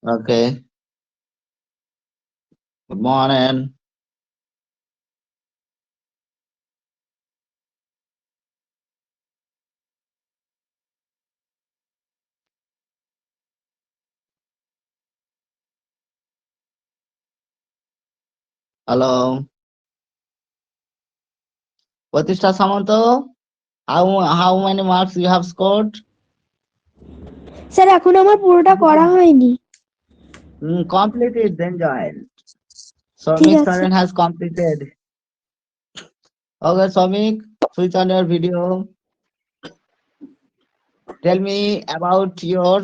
Okay. Good morning. Hello. Pratishtha Samanto, how many marks you have scored? Sir এখন আমার পুরোটা করা হয়নি। Complete it, then join. ঠিক Soumik আছে। Soren has completed. Okay, Soumik, switch on your video. Tell me about your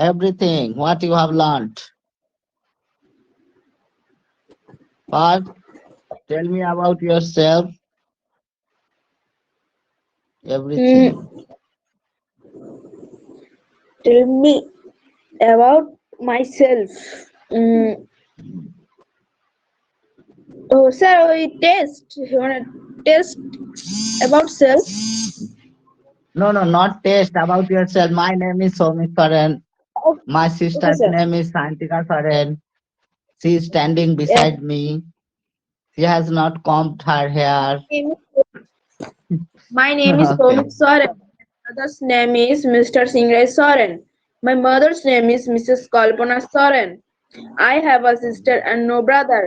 everything, what you have learned. First, tell me about yourself, everything. Tell me about myself. Oh, sir, we test. You wanna test about self? No, not test about yourself. My name is Soumik Soren. My Okay, sister's sir. name is Santika Soren. She is standing Yeah. beside me. She has not combed her hair. My name is Okay. Soumik Soren. My father's name is Mr. Singray Soren. My mother's name is Mrs. Kalpana Soren. I have a sister and no brother.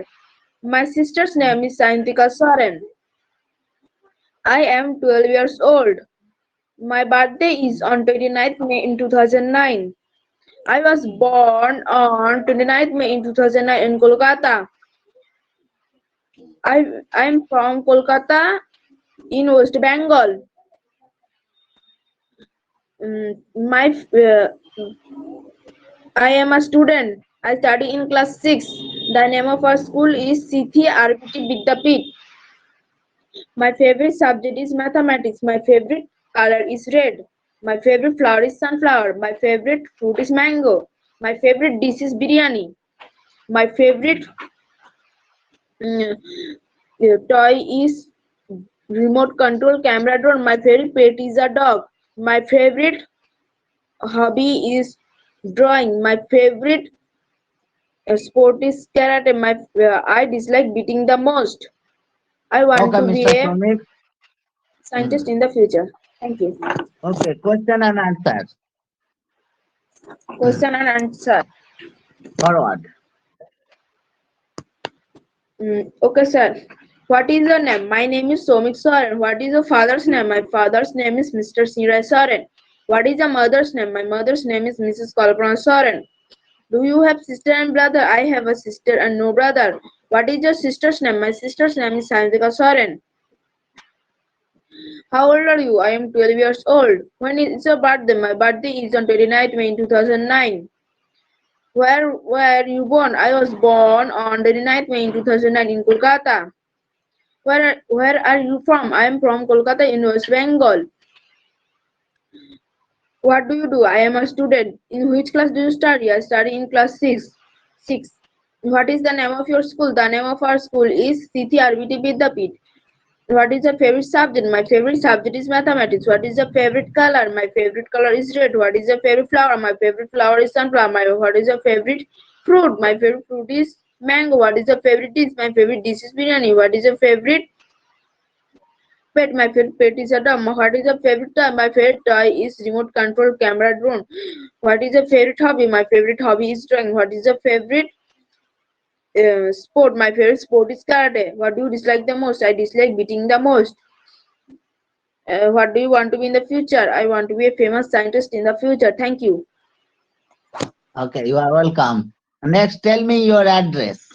My sister's name is Saintika Soren. I am 12 years old. My birthday is on 29th May in 2009. I was born on 29th May in 2009 in Kolkata. I'm from Kolkata in West Bengal. My I am a student. I study in class 6. The name of our school is Sithi RPT Vidyapit. My favorite subject is mathematics. My favorite color is red. My favorite flower is sunflower. My favorite fruit is mango. My favorite dish is biryani. My favorite mm, toy is remote control camera drone. My favorite pet is a dog. My favorite hobby is drawing. My favorite sport is karate. I dislike beating the most. I want Okay, to be Mr. a Soumik. scientist in the future. Thank you. Okay, question and answer. Question and answer. Forward. Okay, sir. What is your name? My name is Soumik Soren. What is your father's name? My father's name is Mr. Singray Soren. What is your mother's name? My mother's name is Mrs. Kalpana Soren. Do you have sister and brother? I have a sister and no brother. What is your sister's name? My sister's name is Santika Soren. How old are you? I am 12 years old. When is your birthday? My birthday is on 29th May 2009. Where were you born? I was born on 29th May 2009 in Kolkata. Where are you from? I am from Kolkata in West Bengal. What do you do? I am a student. In which class do you study? I study in class 6. 6. What is the name of your school? The name of our school is Sithi RBT Vidyapit. What is your favorite subject? My favorite subject is mathematics. What is your favorite color? My favorite color is red. What is your favorite flower? My favorite flower is sunflower. What is your favorite fruit? My favorite fruit is mango. What is your favorite dish? My favorite dish is biryani. What is your favorite pet? My favorite pet is a dog. What is your favorite toy? My favorite toy is remote control camera drone. What is your favorite hobby? My favorite hobby is drawing. What is your favorite sport? My favorite sport is karate. What do you dislike the most? I dislike beating the most. What do you want to be in the future? I want to be a famous scientist in the future. Thank you. Okay, you are welcome. Next, tell me your address.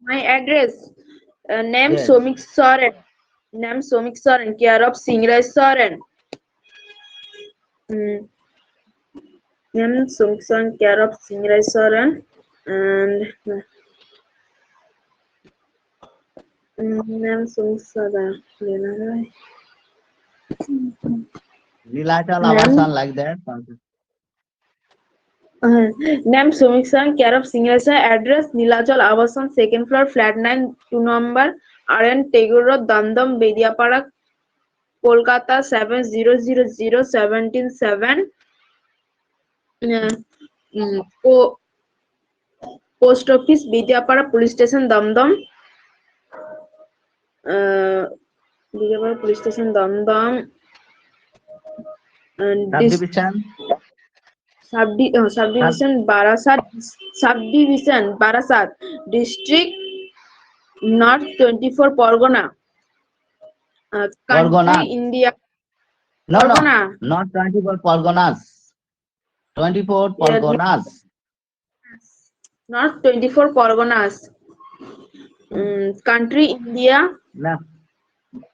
My address, name Yes. Soumik Soren. Name Soumik Soren, care of Singray Soren. Mm, Name Soumik Soren, care of Singray Soren. And name Soumik Soren. Nilachal Name Abasan like that. Name Soumik Soren, care of Singray Soren. Address Nilachal Abasan, second floor, flat 9, 2 number, RN Tagore Road, Dandam, Bediapara, Kolkata 7000177. Post office Bidyapara, police station Damdam. Bidyapara police station Damdam. And Subdivision. subdivision Barasat, district North 24 Pargona, country Parganas. India. No, Pargana. not 24 Parganas. 24 Yeah, Parganas. Not 24 Parganas. Country India. No.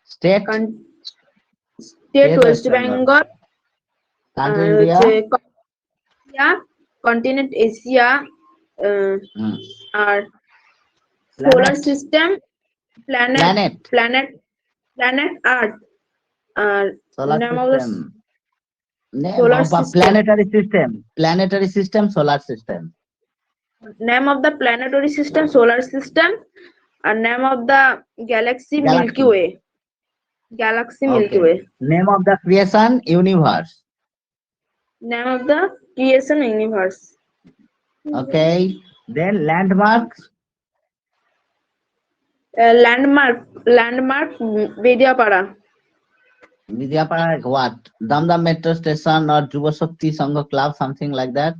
State. State West Bengal. Country India. Continent Asia. Our solar system. Planet Earth. Solar Name system. Name solar of a system. planetary system. Planetary system, solar system. Name of the planetary system, solar system, and name of the galaxy Milky Way. Galaxy Milky Way. Name of the creation, universe. Name of the creation, universe. Okay. Then landmarks. Landmark Vidyapara. Vidyapara, what? Damdam Metro Station or Juva Shakti Sangha Club, something like that.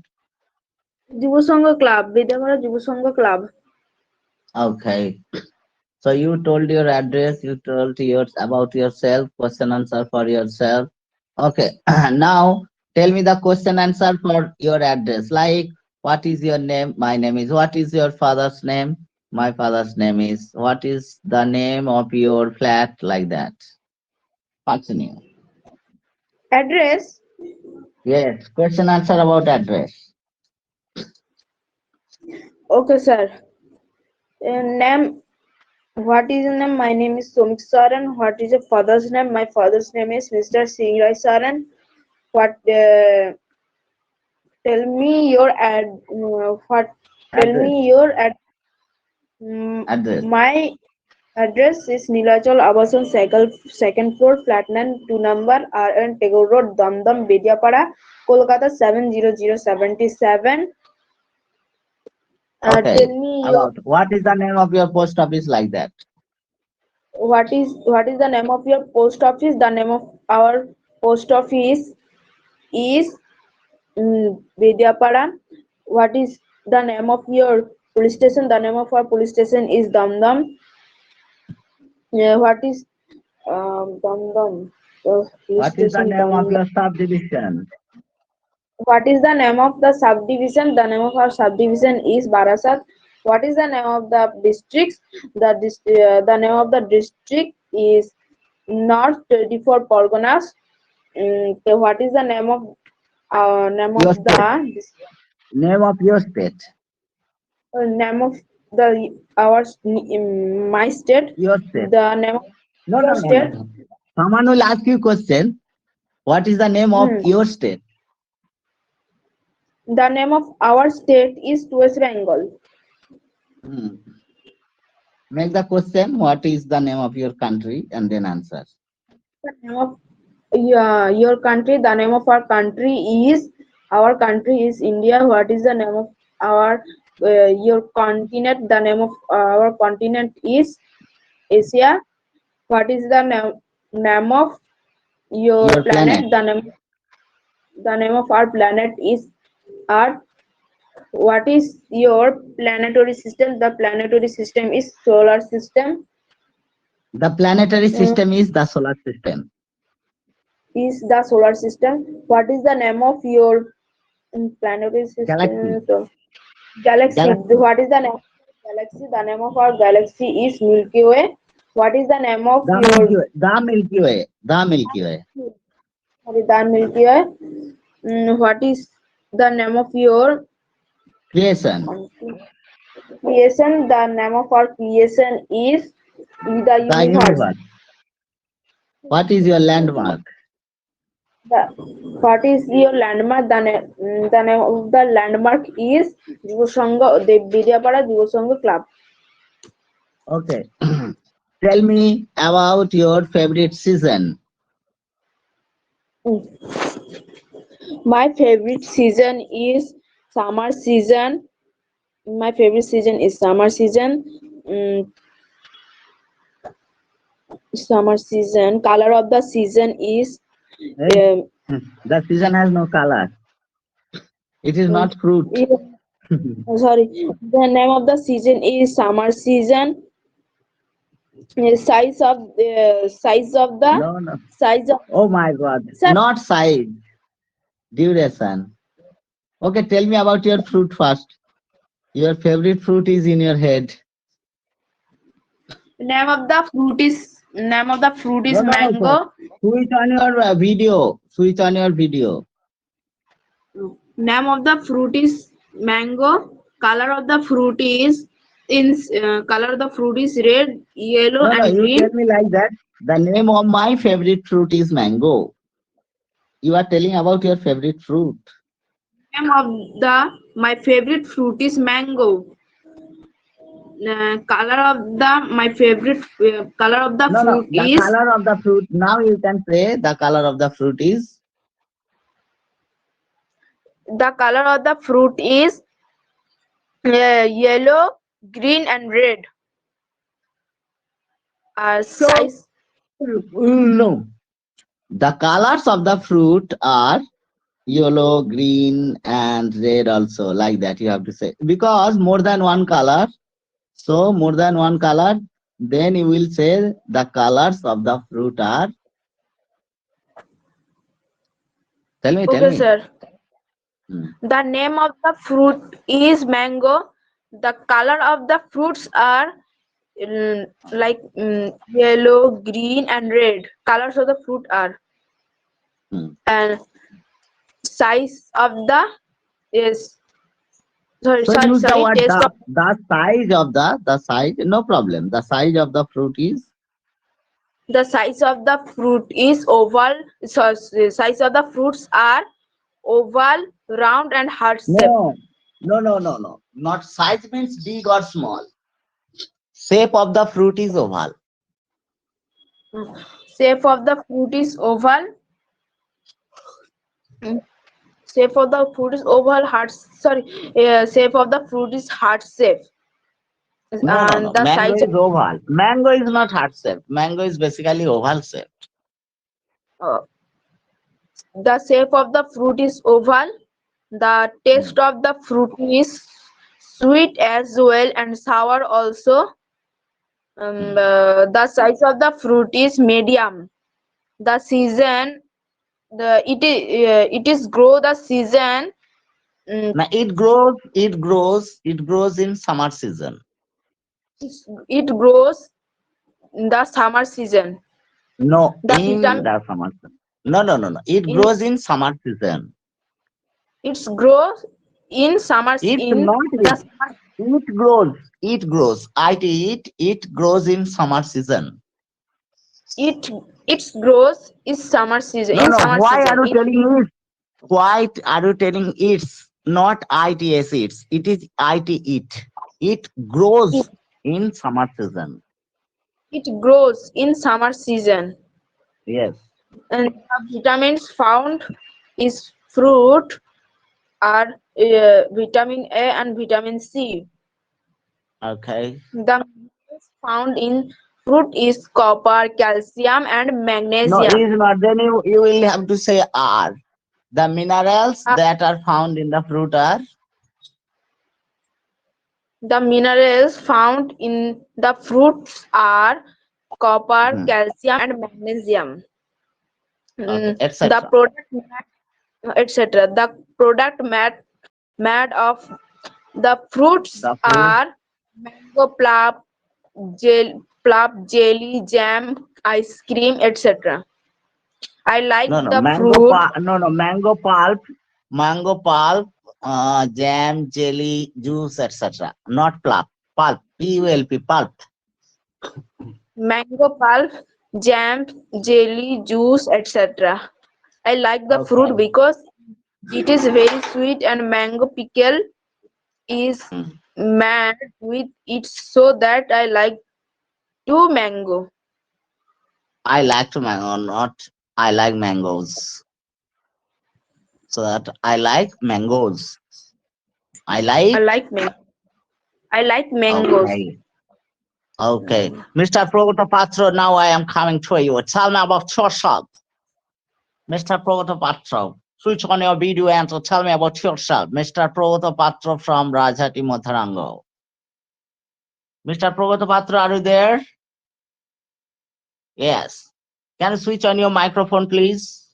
Juva Sangha Club. Vidyapara Juva Sangha Club. Okay. So you told your address, you told about yourself, question answer for yourself. Okay. Now tell me the question answer for your address. Like, what is your name? My name is. What is your father's name? My father's name is. What is the name of your flat? Like that. Continue. Address. Yes. Question answer about address. Okay, sir. Name. What is your name? My name is Somik Saran. What is your father's name? My father's name is Mr. Singrai Saran. What? Tell me your Address. My address is Nilachal Abasan second floor, flat 9, 2 number, RN Tagore Road, Damdam, Bidyapara, Kolkata 70077. Okay. Tell me What is the name of your post office? Like that. what is the name of your post office? The name of our post office is Vidyapara. What is the name of your police station? The name of our police station is Damdam. What is Damdam? What is the name of your subdivision? What is the name of the subdivision? The name of our subdivision is Barasat. What is the name of the districts? The name of the district is North 24 Parganas. What is the name of Name of your state. Name of my state? Your state. The name of your state? No. Someone will ask you question. What is the name of your state? The name of our state is West Bengal. Make the question. What is the name of your country? And then answer. The name of your country. The name of our country is India. What is the name of our your continent? The name of our continent is Asia. What is the name of your planet? The name of our planet is Earth. What is your planetary system? The planetary system is solar system. The planetary system is the solar system. Is the solar system. What is the name of your planetary system? Galaxy. What is the name of galaxy? The name of our galaxy is Milky Way. What is the name of the Milky Way. The Milky Way. Sorry, the Milky Way. What is the name of your creation? The name of our creation is the universe. What is your landmark? What is your landmark? The name of the landmark is Vidyapara Juva Sangha Club. Okay. Tell me about your favorite season. My favorite season is summer season. My favorite season is summer season. Mm, Summer season. Color of the season is Hey, um, the season has no color. It is uh, not fruit. sorry. The name of the season is summer season. Size of the No, no. size of Oh my God. sir, Not size, duration. Okay, tell me about your fruit first. Your favorite fruit is in your head. name of the fruit No, is no, no, sir. mango. Switch on your video. Switch on your video. Name of the fruit is mango. Color of the fruit is in color of the fruit is red, yellow, No, no, and you tell green. me like that. The name of my favorite fruit is mango. You are telling about your favorite fruit. Name of the my favorite fruit is mango. Color of the my favorite color of the No, no, fruit the is color of the fruit. Now you can say the color of the fruit is. the color of the fruit is yellow, green, and red. So, Size no. The colors of the fruit are yellow, green, and red also. Like that you have to say. Because more than one color. So, more than one color. Then you will say the colors of the fruit are. Tell me, tell okay, me. sir. Hmm. The name of the fruit is mango. The color of the fruits are yellow, green, and red. Colors of the fruit are Hmm. and size of the is So use the sorry word taste of the size of the size, no problem. The size of the fruit is. the size of the fruit is oval. So, size of the fruits are oval, round, and heart shape. No, no, no, no, no. Not size means big or small. Shape of the fruit is oval. Shape of the fruit is oval. Mm, Shape of the fruit is oval. Heart sorry. Shape of the fruit is heart shape. No, no, no. And the Mango size of is oval. Mango is not heart shape. Mango is basically oval shape. uh, the shape of the fruit is oval. The Hmm. taste of the fruit is sweet as well and sour also. Hmm. The size of the fruit is medium. The season, it is grow the season. mm, Now it grows in summer season. it grows in the summer season. No, The in vitamin the summer season. No, no, no, no. It in grows in summer season. it's grows in summers It's in not the it. It grows. It grows. It grows in summer season. it it grows is summer season No, in no. summer Why are season. you telling it? Why are you telling it's not its it's? It is it. It It, grows in summer season. it grows in summer season. Yes. And the vitamins found is fruit are vitamin A and vitamin C. Okay. The minerals found in fruit is copper, calcium, and No, it magnesium. is not. Then you will have to say are. The minerals Uh, that are found in the fruit are. the minerals found in the fruits are copper, Hmm. calcium, and magnesium. Okay, The etc. product, etc. The product made of the fruits The fruit. are mango plum, jelly, jam, ice cream, etc. I like No, no, the fruit. no, no, mango pulp, jam, jelly, juice, etc. Not pulp, P-U-L-P, pulp. Mango pulp, jam, jelly, juice, etc. I like the fruit Okay. because it is very sweet and mango pickle is Hmm. made with it so that I like to mango. I like to mango, not I like mangoes. So that I like mangoes. I I like. like man. I like mangoes. Okay. Okay. Mm. Mr. Pragotapatra, now I am coming to you. Tell me about yourself. Mr. Pragotapatra, switch on your video and to tell me about yourself. Mr. Pragotapatra from Rajhati Matharango. Mr. Pragotapatra, are you there? Yes. Can you switch on your microphone, please?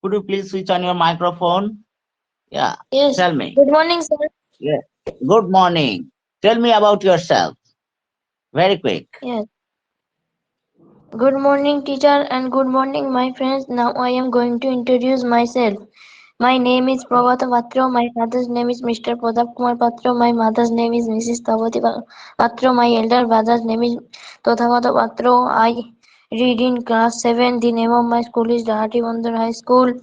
Could you please switch on your microphone? Yeah. Yes. Tell me. Good morning, sir. Yeah. Good morning. Tell me about yourself. Very quick. Yes. Good morning, teacher, and good morning, my friends. Now I am going to introduce myself. My name is Prabhata Patra. My father's name is Mr. Pradap Kumar Patra. My mother's name is Mrs. Tavati Patra. My elder brother's name is Todhavata Patra. I read in class 7. The name of my school is Rahati Bandar High School.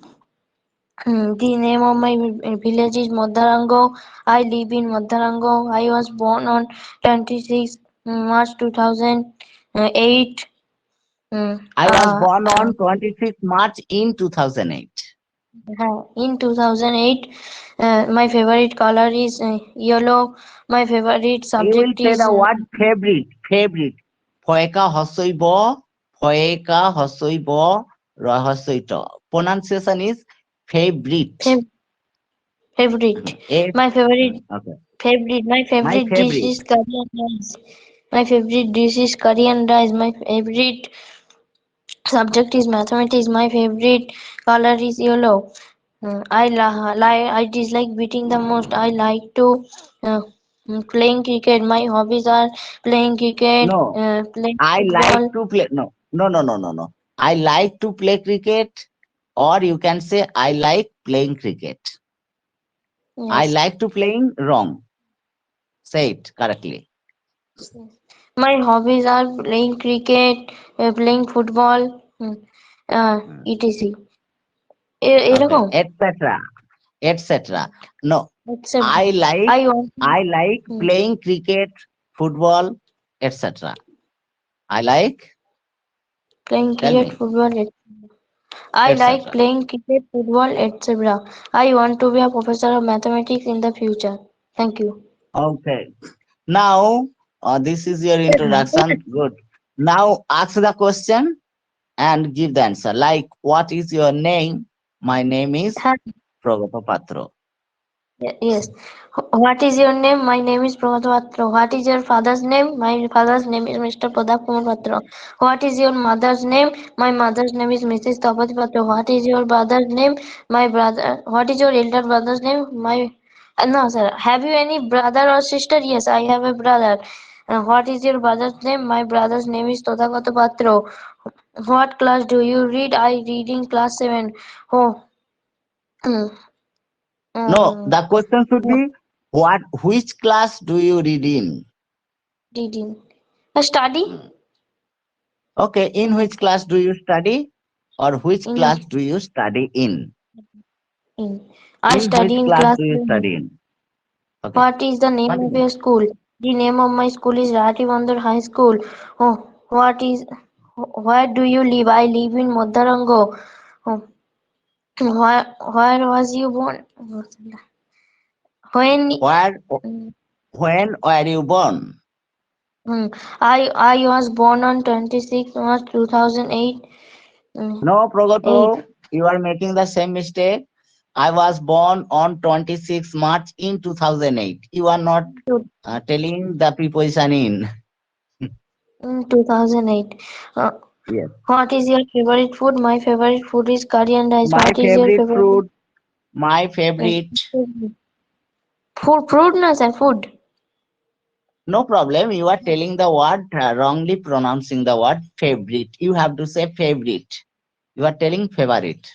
The name of my village is Madharango. I live in Madharango. I was born on 26 March 2008. I was born on 26 March in 2008. In 2008, my favorite color is yellow. My favorite You will subject say is the word favorite. Favorite. Poeka hosoibo. Poeka hosoibo. Rahosoito. Pronunciation is favorite. fav- favorite. F. My favorite Okay. favorite. My My favorite dish favorite. is curry and rice. My favorite dish is curry and rice. My favorite subject is mathematics. My favorite color is yellow. I dislike beating the most. I like to playing cricket. My hobbies are playing cricket, No. playing I like football. to play. No. No, no, no, no, no. I like to play cricket, or you can say I like playing cricket. I Yes. like to playing wrong. Say it correctly. My hobbies are playing cricket, playing football, Mm. etc. Okay. এরকম Etc. Etc. No. except I like I want I like hmm, playing cricket, football, etc. I like. playing Tell cricket, me, football. I like etc. playing cricket, football, etc. I want to be a professor of mathematics in the future. Thank you. Okay. Now, this is your introduction. Good. Now, ask the question and give the answer. Like, what is your name? My name is Pragata Patro. Yes. What is your name? My name is Pramod Patra. What is your father's name? My father's name is Mr. Pradap Kumar Patra. What is your mother's name? My mother's name is Mrs. Tapati Patra. What is your brother's name? My brother. What is your elder brother's name? My. No, sir. Have you any brother or sister? Yes, I have a brother. What is your brother's name? My brother's name is Todhagata Patra. What class do you read? I read in class 7. Oh. No, um, the question should be what? Which class do you read in? reading. A study? Hmm. Okay, in which class do you study, or which In class do you study in? in. I In study which in class class do you 7. study in? Okay, What is the name what is of it? your school? The name of my school is Rati Bandar High School. Oh, what is where do you live? I live in Modarango. Oh, where was you born? When Where, mm, when were you born? I was born on 26 March 2008. Mm, No, 8. Progoto, you are making the same mistake. I was born on 26 March in 2008. You are not telling the preposition in. In 2008. Uh, Yes. what is your favorite food? My favorite food is curry and rice. My What is your favorite favorite fruit, my yes, favorite. food? Fruit, no sir, food. No problem. You are telling the word, wrongly pronouncing the word favorite. You have to say favorite. You are telling favorite.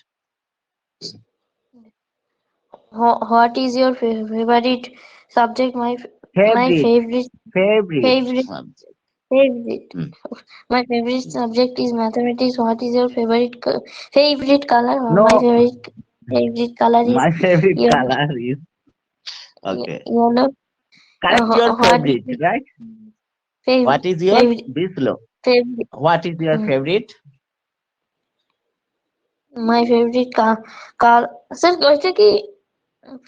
What is your favorite subject? My Favorite. Favorite. favorite favorite. Hmm. My favorite subject is mathematics. What is your favorite color? My No, favorite color is my favorite yellow. color is okay. Yellow. Correct your What is favorite, your right? favorite What is your favorite this low? favorite? What is your Mm, favorite? My favorite sir कहते कि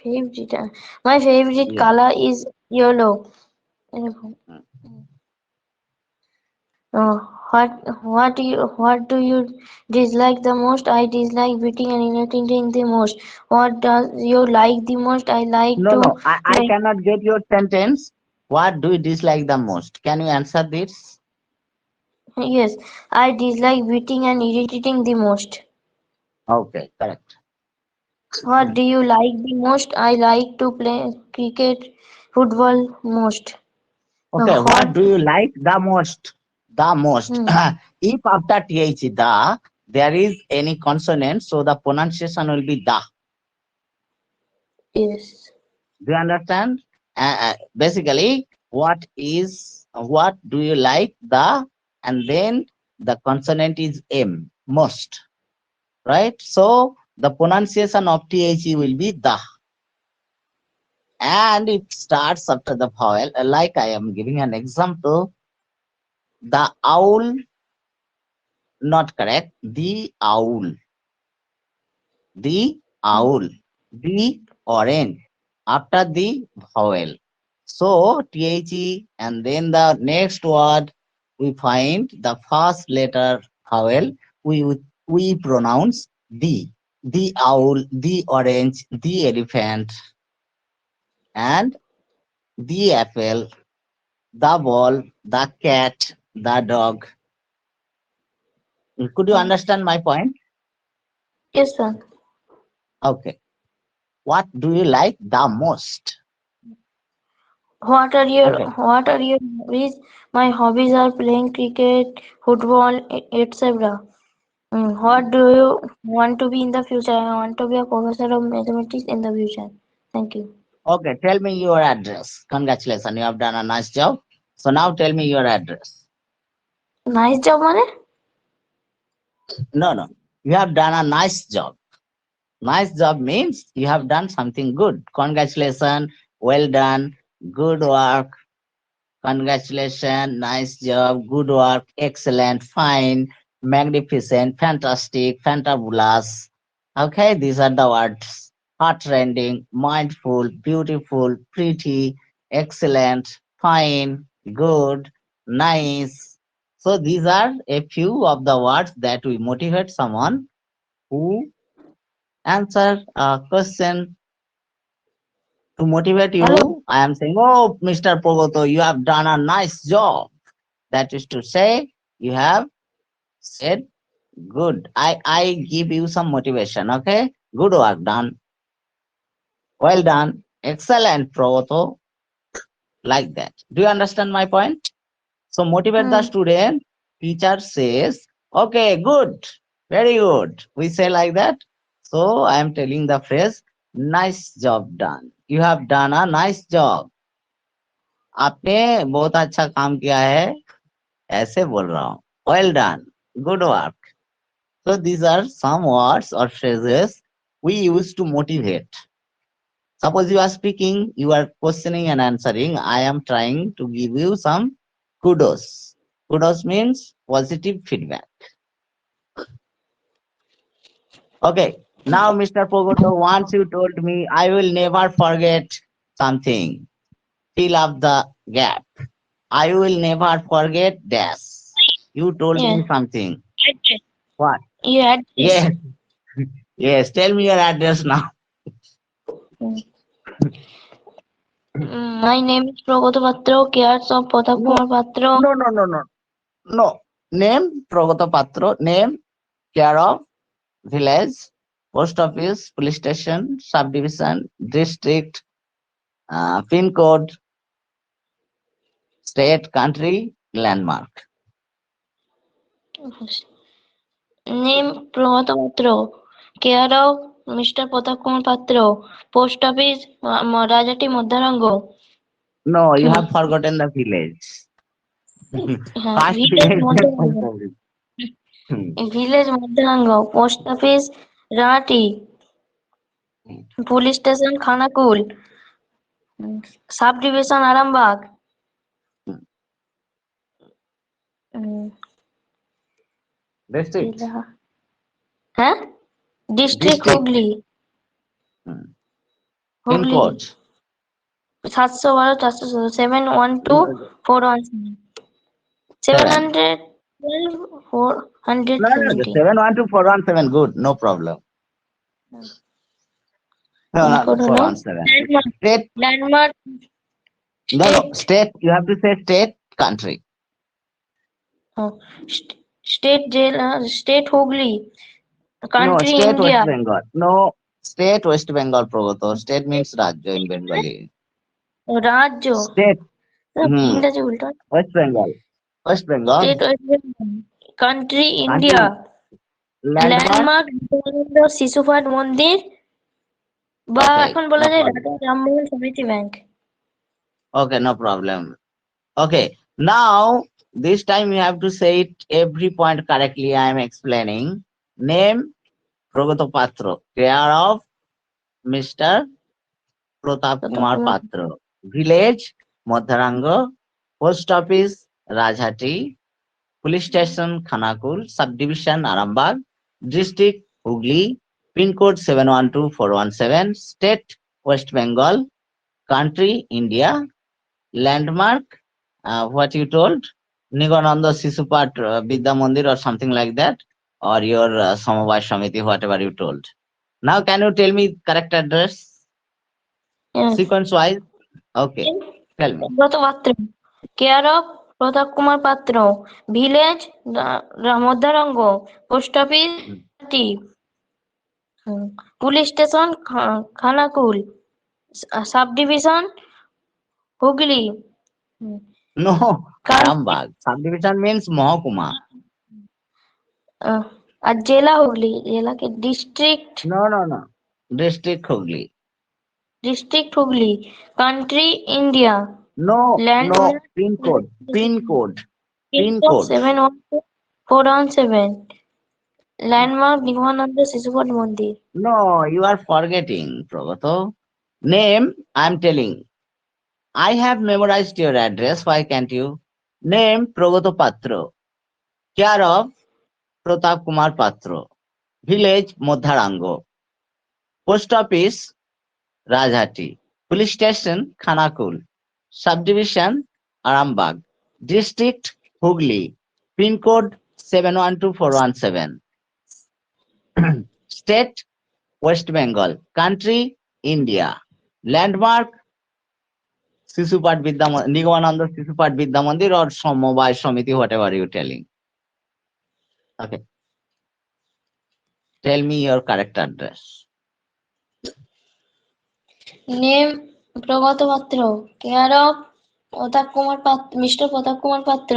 favorite my favorite Yeah. color is yellow. Uh, what do you dislike the most? I dislike beating and irritating the most. What does you like the most? I like No, to no, I play. cannot get your sentence. What do you dislike the most? Can you answer this? Yes, I dislike beating and irritating the most. Okay, correct. What do you like the most? I like to play cricket, football most. Okay, what What? do you like the most? The most. Hmm, If after th the there is any consonant, so the pronunciation will be the. yes. Do you understand? Basically, what do you like the, and then the consonant is m, most, right? So the pronunciation of the will be the, and it starts after the vowel. Like I am giving an example, the owl, not correct. The owl, the orange after the vowel. So the, and then the next word we find the first letter vowel. We pronounce the owl, the orange, the elephant, and the apple, the ball, the cat, the dog. Could you understand my point? Yes, sir. Okay. What do you like the most? Okay. What are your hobbies? My hobbies are playing cricket, football, etc. What do you want to be in the future? I want to be a professor of mathematics in the future. Thank you. Okay. Tell me your address. Congratulations. You have done a nice job. So now tell me your address. Nice job, माने? No, no. You have done a nice job. Nice job means you have done something good. Congratulations. Well done. Good work. Congratulations. Nice job. Good work. Excellent. Fine. Magnificent. Fantastic. Fantabulous. Okay. These are the words. Heartrending. Mindful. Beautiful. Pretty. Excellent. Fine. Good. Nice. So these are a few of the words that we motivate someone who answer a question to motivate Hello. you. I am saying, oh, Mr. Pogoto, you have done a nice job. That is to say, you have said good. I give you some motivation. Okay, good work done. Well done. Excellent, Progoto. Like that. Do you understand my point? So motivate the Hmm. student. Teacher says, okay, good, very good. We say like that. So I am telling the phrase, nice job done. You have done a nice job. आपने बहुत अच्छा काम किया है, ऐसे बोल रहा हूँ. Well done. Good work. So these are some words or phrases we use to motivate. Suppose you are speaking, you are questioning and answering. I am trying to give you some kudos. Kudos means positive feedback. Okay. Now, Mr. Pogoto, once you told me, I will never forget something. Fill up the gap. I will never forget this. You told Yeah. me something. Address. What? Your address. Yes, yes. Tell me your address now. My name is Pragata Patro, cares of Pratap No, Kumar Patro. no, no, no, no. No. Name, Pragata Patro. Name, care of, village, post office, police station, subdivision, district, pin code, state, country, landmark. Name Pragata Patro, care of Mr. Pratap Kumar Patro. Post office Rajati Madharango. No, you have forgotten the village. First Village village, then post Madharango. office. Hmm. Village Madharango. Post office Rati. Police station Khanakul. Subdivision Arambagh. District. जिला हैं District District. Hooghly. Hmm. Pin Hooghly. code. 712 417 712 417 Seven. 712 No, no, no. 470. 712 417. Good. No problem. Pin code হলো 417. landmark. State. Landmark No, no. state. State. You have to say state, country. Oh, state jail. State Hooghly. No, Country state West India. Bengal. No, state West Bengal, Progoto. State means Rajya in Bengali. রাজ্য State. ইংরেজি উল্টো West Bengal. West Bengal. State West Bengal country Country. India Landmark. Landmark Vivekananda Shishupath Mandir বা Okay. এখন বলা No যায় problem. রাজা রামমোহন সমিতি bank Okay, no problem. Okay. Now, this time you have to say it every point correctly. I am explaining. Name Progoto Patro. Care of Mr. Pratap Kumar Patro. Village Modharango. Post office Rajhati. Police station Khanakul. Subdivision Arambag. District Hooghly. Pin code 712417. State West Bengal. Country India. Landmark, what you told, Nigananda Sisupat Vidya Mandir or something like that, or your Samavay Samiti, whatever you told. Now, can you tell me correct address sequence wise? Okay, tell me. ব্রত পাত্র care of Pratap Kumar Patra village Madhyaranga post office police station Khanakul subdivision Hooghly No, Arambag. Subdivision means Mahakuma. আর জেলা হুগলি জেলাকে district No, no, no. District Hooghly. District Hooghly country India No, Land no. owner- Pin code. Pin code. Pin pin code code. 712 417 landmark Vivekananda Shishupath Mandir No, you are forgetting, Prabhato. Name, I'm telling. I have memorized your address. Why can't you? Name Prabhato Patro. Care of Pratap Kumar Patro. Village Modharango. Post office Rajhati. Police station Khanakul. Subdivision Arambag. District Hooghly. Pin code 712417. State West Bengal. Country India. Landmark Sisupat Vidya Nigamananda Sisupat Vidya Mandir or Samavay Samiti, whatever you're telling. Okay. Tell me your correct address. Name Progoto Patra care of Pratap Kumar পাত্র mister Pratap Kumar Patra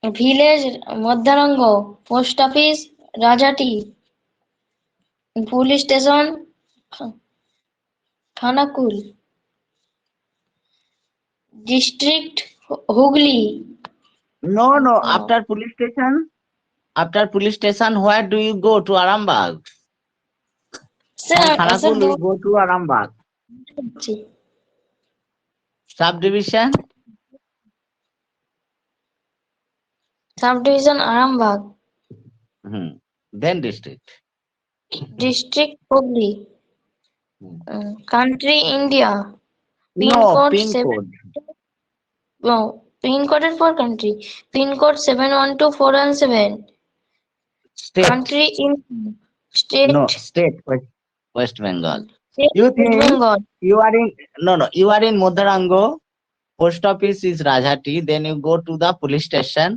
village Madhyaranga post office Rajati police station Khanakul district Hooghly No, no. After police station, where do you go to Arambag? From Khanakul, you go to Arambag. Subdivision, subdivision Arambag then district. District Hooghly country India No, code pin seven- code. পিনকোডের পর country pincode 712 417 State. Country in state No, state. West Bengal. State You think Bengal you are in, no, you are in Modharango. Post office is Rajhati. Then you go to the police station.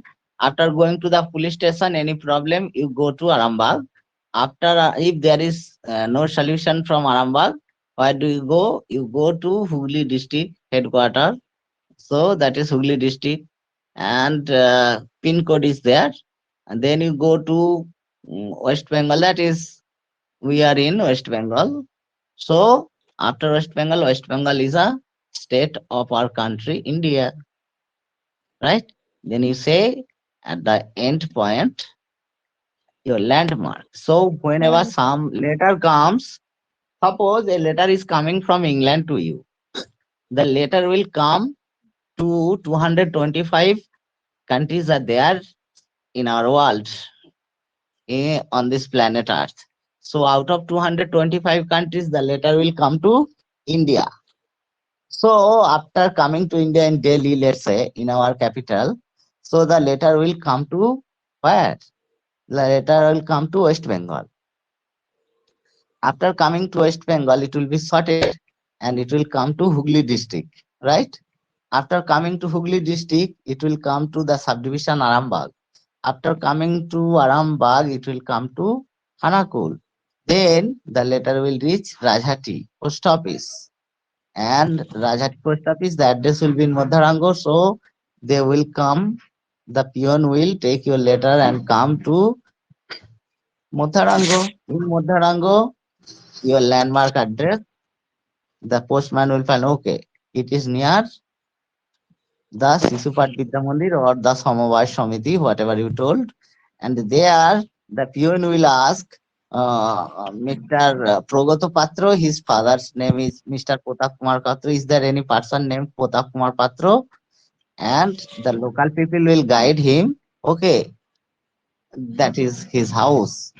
After going to the police station, any problem, you go to Arambag. After, if there is no solution from Arambag, where do you go? You go to Hooghly district headquarters. So that is Hooghly district, and pin code is there. And then you go to West Bengal. That is, we are in West Bengal. So after West Bengal is a state of our country, India. Right? Then you say at the end point your landmark. So whenever some letter comes, suppose a letter is coming from England to you, the letter will come to 225 countries are there in our world. on this planet Earth. So out of 225 countries, the letter will come to India. So after coming to India in Delhi, let's say in our capital, so the letter will come to where? The letter will come to West Bengal. After coming to West Bengal, it will be sorted and it will come to Hooghly district, right? After coming to Hooghly district, it will come to the subdivision Arambagh. After coming to Arambagh, it will come to Hanakul. Then the letter will reach Rajhati post office. And Rajhati post office, the address will be in Madharango. So they will come, the peon will take your letter and come to Madharango. In Madharango, your landmark address, the postman will find, okay, it is near the Sisupat Vidya Mandir or the Samavay Samiti, whatever you told. And there, the peon will ask Mr. Progoto Patro, his father's name is Mr. Pratap Kumar Patro. Is there any person named Pratap Kumar Patro? And the local people will guide him. Okay, that is his house.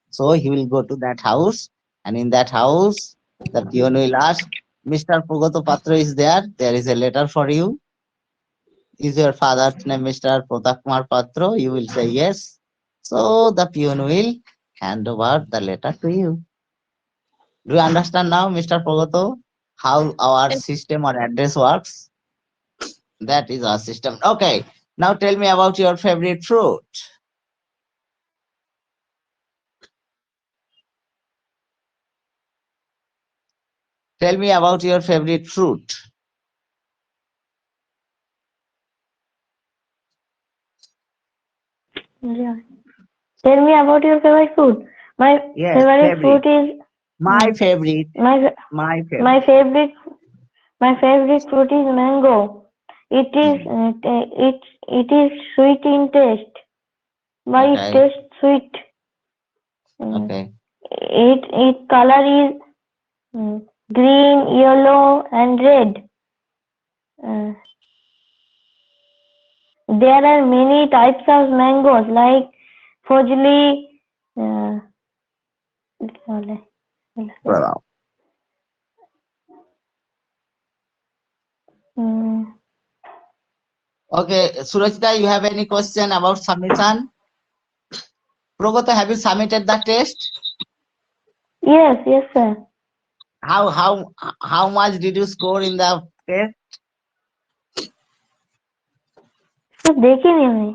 So he will go to that house, and in that house, the peon will ask, Mr. Progoto Patro is there. There is a letter for you. Is your father's name Mr. Pratap Kumar Patro? You will say yes. So the peon will hand over the letter to you. Do you understand now, Mr. Progoto, how our system or address works? That is our system. Okay. Now tell me about your favorite fruit. Tell me about your favorite fruit. Yeah. Tell me about your favorite food. My Yes, favorite favorite. food is My favorite. my My favorite. my favorite fruit is mango. It is sweet in taste. Why it Okay. tastes sweet? Okay. Its color is green, yellow, and red. There are many types of mangoes like Fojli. Wow. Okay, Surajita, you have any question about submission? Progoto, have you submitted the test? Yes, sir. How much did you score in the test? So দেখিনি আমি।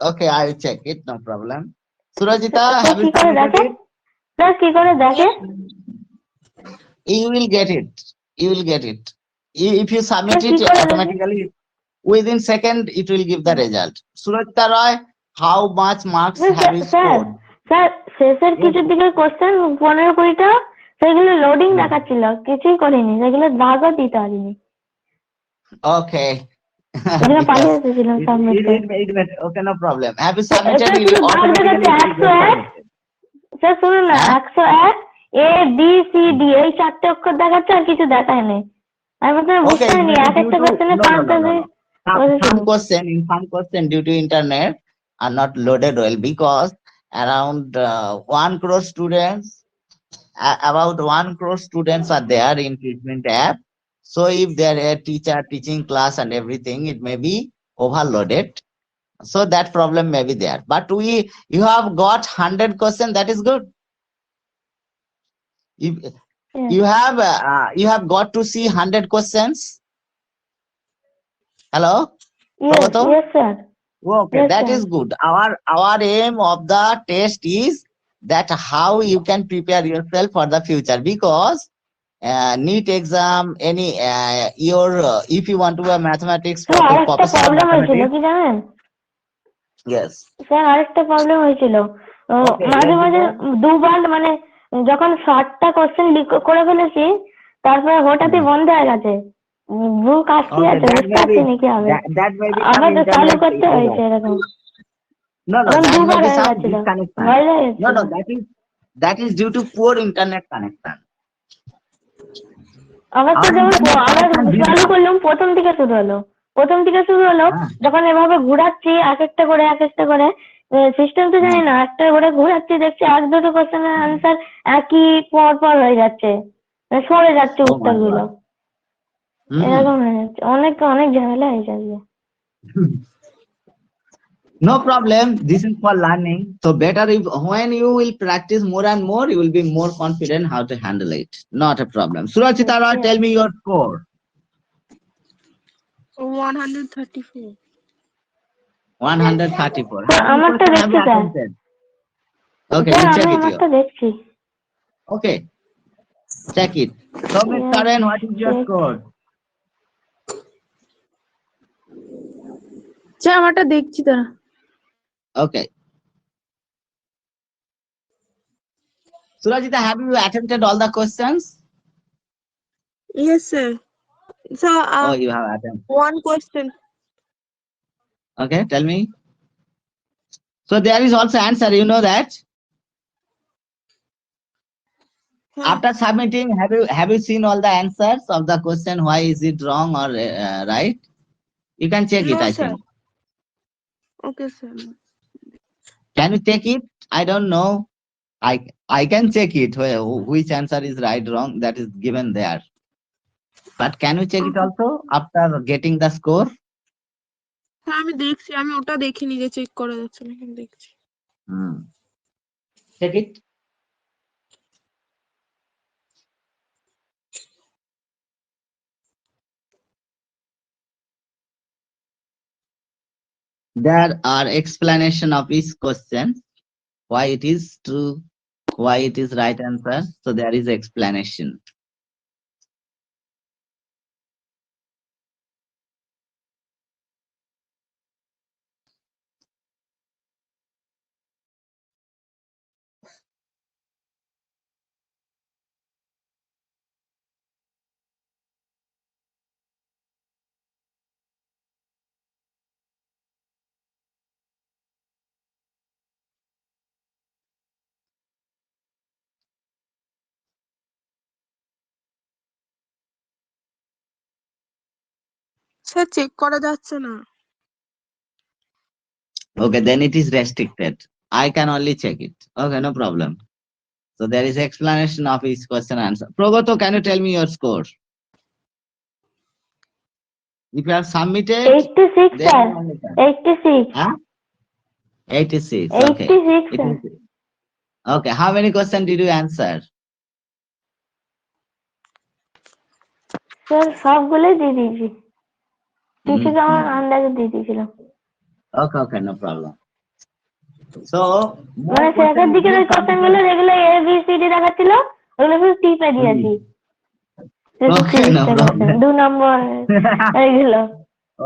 Okay, I will check it, no problem. Surajita, Sir, have you কি করে submitted দেখে? it? Sir, কি করে দেখে? You will get it. You will get it. If you submit Sir, কি it করে দেখে? automatically, within second, it will give the result. Surajita Roy, how much marks have you scored? Sir শেষের কিছুর দিকে question 15-20টা সেগুলো loading দেখাচ্ছিল, কিছুই করিনি, সেগুলো দাগও দিতে পারিনি। Okay. এগুলো পাঠিয়ে এসেছিলাম সাবমিট করে। Okay, no problem. Have you submitted? Sir শুধু দাগ দেখাচ্ছে 101। স্যার শুনুন না, 101 ABCD এই 4টে অক্ষর দেখাচ্ছে, আর কিছু দেখায় নেই। আমি বলতে বুঝতে পারিনি এক একটা কোশ্চেনে 5টা। Some question due to internet are not loaded well because around 1 crore students, about 1 crore students are there in treatment app. So if there are a teacher teaching class and everything, it may be overloaded. So that problem may be there. But you have got 100 questions. That is good. You have got to see 100 questions. Hello. Yes, sir. Okay, Yes, that sir. is good. Our aim of the test is that how you can prepare yourself for the future, because NEET exam, any if you want to have mathematics, sir আরেকটা professor of problem হয়েছিল mathematics. কি জানেন? Yes. Sir আরেকটা problem হয়েছিল, Okay, মাঝে let me মাঝে know. দুবার মানে যখন 60টা কোশ্চেন করে ফেলেছি, তারপরে হঠাৎই বন্ধ হয়ে গেছে, বুক আসছে Okay, আছে, বুঝতে পারছি না কি হবে, that may be আবার some তো চালু internet করতে error. হয়েছে এরকম। No, এখন that may দুবার be হয়ে some গেছিল, disconnection. ভয় লেগে গেছিল। No, that is due to poor internet connection. আবার তো Our যেমন internet আবার connection চালু is করলাম, প্রথম থেকে শুরু হলো, যখন এভাবে ঘোরাচ্ছি এক একটা করে সিস্টেম তো জানি না, একটা করে ঘোরাচ্ছি দেখছি এক দুটো কোশ্চেনের আনসার একই পর পর হয়ে যাচ্ছে, সরে যাচ্ছে Oh my উত্তরগুলো, God. Mhm. এরকম হয়ে যাচ্ছে, অনেক অনেক ঝামেলা হয়ে যাচ্ছে। No problem. This is for learning. So better if when you will practice more and more, you will be more confident how to handle it. Not a problem. Surachita Roy, Yeah. tell me your score. 134. 134. Sir How many আমারটা questions have দেখছি you sir, attempted? Okay, sir you আমি check it আমারটা here. দেখছি। Okay, check it. So Miss Yeah. Karen, what is your Check. score? Sir আমারটা দেখছি তারা। Okay. Surajita, have you attempted all the questions? Yes sir. So Oh, you have attempted. one question. Okay, tell me. So there is also answer, you know that? After submitting, have you seen all the answers of the question? Why is it wrong or right? You can check it. No, I sir. think. Okay sir. Can you check it? I don't know. I can check it. Which answer is right, wrong? That is given there. But can you check it also after getting the score? হ্যাঁ আমি দেখছি, আমি ওটা দেখিনি যে check করা যাচ্ছে না, কিন্তু দেখছি। Check it. There are explanation of each question, why it is true, why it is right answer. So there is explanation. Sir check করা যাচ্ছে না। Okay, then it is restricted. I can only check it. Okay, no problem. So there is explanation of each question answer. Progoto, can you tell me your score? If you have submitted, 86 then sir, you only can. 86, Huh? 86. Okay. 86 It sir. is, okay. How many questions did you answer? Sir সবগুলোই দিয়ে দিয়েছি, কিছু তো আমার Mhm. আন্দাজে দিয়ে দিয়েছিলাম। Okay, okay, no problem. So মানে more শেষের questions দিকের being ওই কোশ্চেন গুলো submitted. যেগুলো এ বি সি ডি দেখাচ্ছিল ওগুলো শুধু টিপে দিয়েছি। Okay, no problem. 2 নম্বর এইগুলো।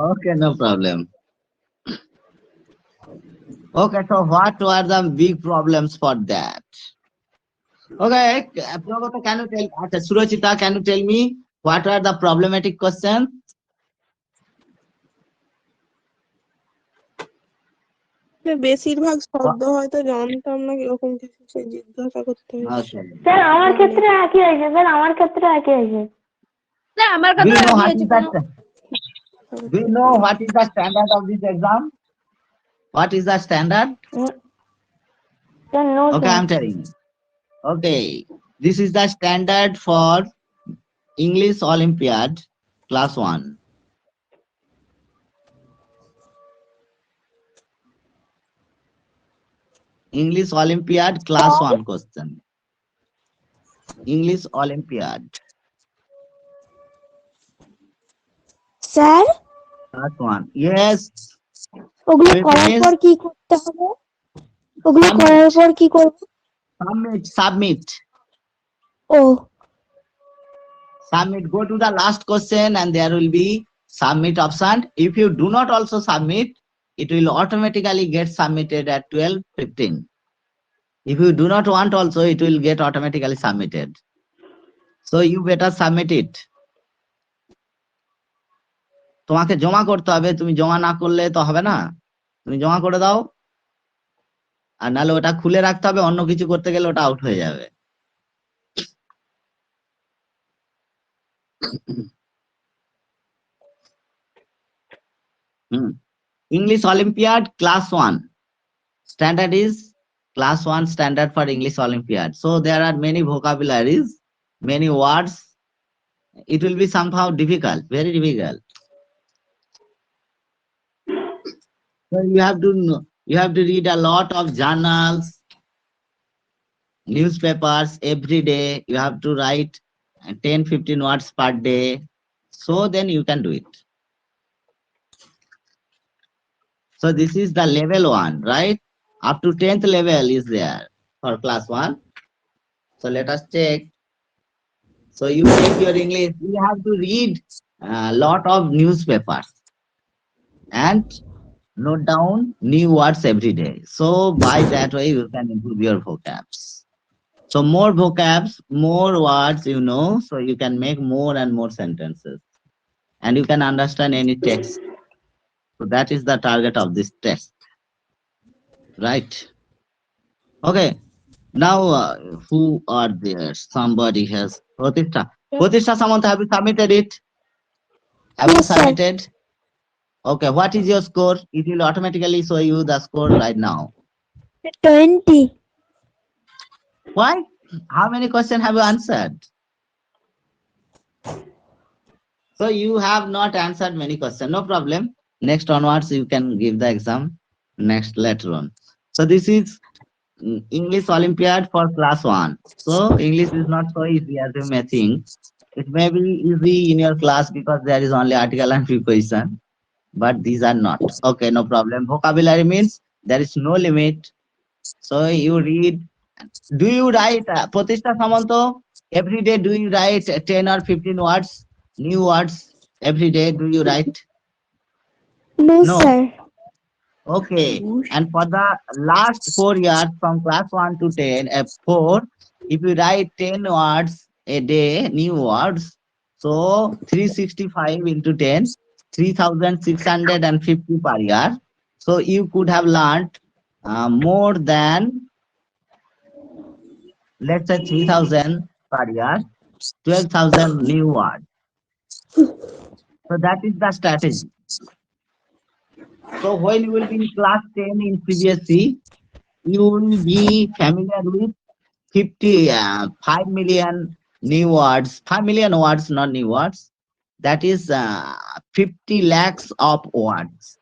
Okay, no problem. Okay, so what were the big problems for that? Okay, Prabhata, can you tell, Surachita, can you tell me what are the problematic questions? বেশিরভাগ শব্দ হয়তো জানতাম না, এরকম কিছু সে জিজ্ঞাসা করতে হয়েছে। Okay. স্যার আমার ক্ষেত্রে একই হয়েছে, স্যার আমার ক্ষেত্রে একই হয়েছে। না আমার Do কাছে you know একই what আছে is কোনো। that? Do you know what is the standard of this exam? What is the standard? Sir no Okay, sir. I'm telling you. Okay, this is the standard for English Olympiad class 1. English Olympiad class 1 question. English Olympiad sir class 1. Yes. ওগুলো We করার finish. পর কি করতে হবে? ওগুলো Submit. করার পর কি করব? Submit. O Submit. Go to the last question and there will be submit option. If you do not also submit, it will automatically get submitted at 12:15. If you do not want also, it will get automatically submitted. So you better submit it. তোমাকে জমা করতে হবে, তুমি জমা না করলে তো হবে না, তুমি জমা করে দাও, আর নাহলে ওটা খুলে রাখতে হবে, অন্য কিছু করতে গেলে ওটা আউট হয়ে যাবে। English Olympiad class 1. Standard is class 1 standard for English Olympiad. So there are many vocabularies, many words. It will be somehow difficult, very difficult. So you have to read a lot of journals, newspapers every day. You have to write 10-15 words per day. So then you can do it. So this is the level 1, right? Up to 10th level is there for class 1. So let us check. So you take your English, you have to read a lot of newspapers and note down new words every day. So by that way, you can improve your vocabs. So more vocabs, more words you know, so you can make more and more sentences. And you can understand any text. So that is the target of this test. Right? Okay. Now, who are there? Somebody has Pratishtha. Pratishtha Samanta, have you submitted it? Have you Yes, sir. submitted? Okay, what is your score? It will automatically show you the score right now. 20. Why? How many questions have you answered? So you have not answered many questions. No problem. Next onwards, you can give the exam next later on. So this is English Olympiad for class 1. So English is not so easy as you may think. It may be easy in your class because there is only article and preposition, but these are not. Okay, no problem. Vocabulary means there is no limit. So you read. Do you write, Pratishtha Samanto, every day do you write 10 or 15 words, new words every day? Do you write? No, No. sir. Okay. And for the last 4 years from class 1 to 10, 4, if you write 10 words a day, new words, so 365 into 10, 3,650 per year. So you could have learned more than, let's say 3,000 per year, 12,000 new words. So that is the strategy. So when you will be in class 10 in CBSE, you will be familiar with 5 million new words, 5 million words, not new words. That is 50 lakhs of words.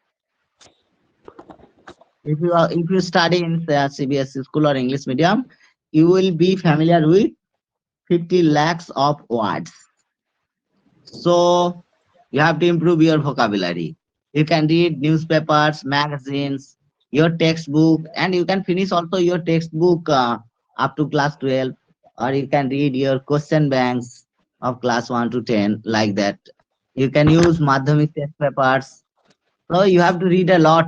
If you study in CBSE school or English medium, you will be familiar with 50 lakhs of words. So you have to improve your vocabulary. You can read newspapers, magazines, your textbook, and you can finish also your textbook up to class 12, or you can read your question banks of class 1 to 10 like that. You can use Madhyamik test papers. So you have to read a lot.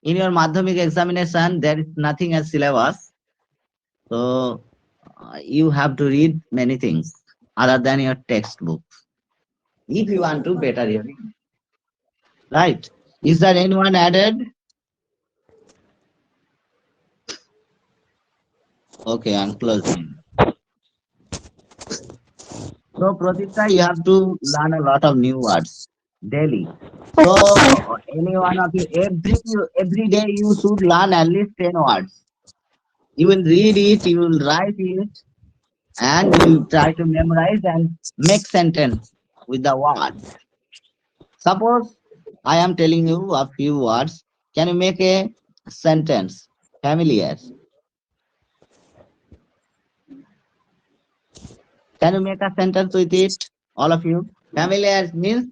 In your Madhyamik examination, there is nothing as syllabus. So you have to read many things other than your textbook if you want to better your English. Right. Is there anyone added? Okay, I'm closing. So, Pratishtha, you have to learn a lot of new words daily. So, any one of you, every day you should learn at least 10 words. You will read it, you will write it, and you will try to memorize and make sentence with the word. Suppose I am telling you a few words. Can you make a sentence? Familiar. Can you make a sentence with it? All of you? Familiar means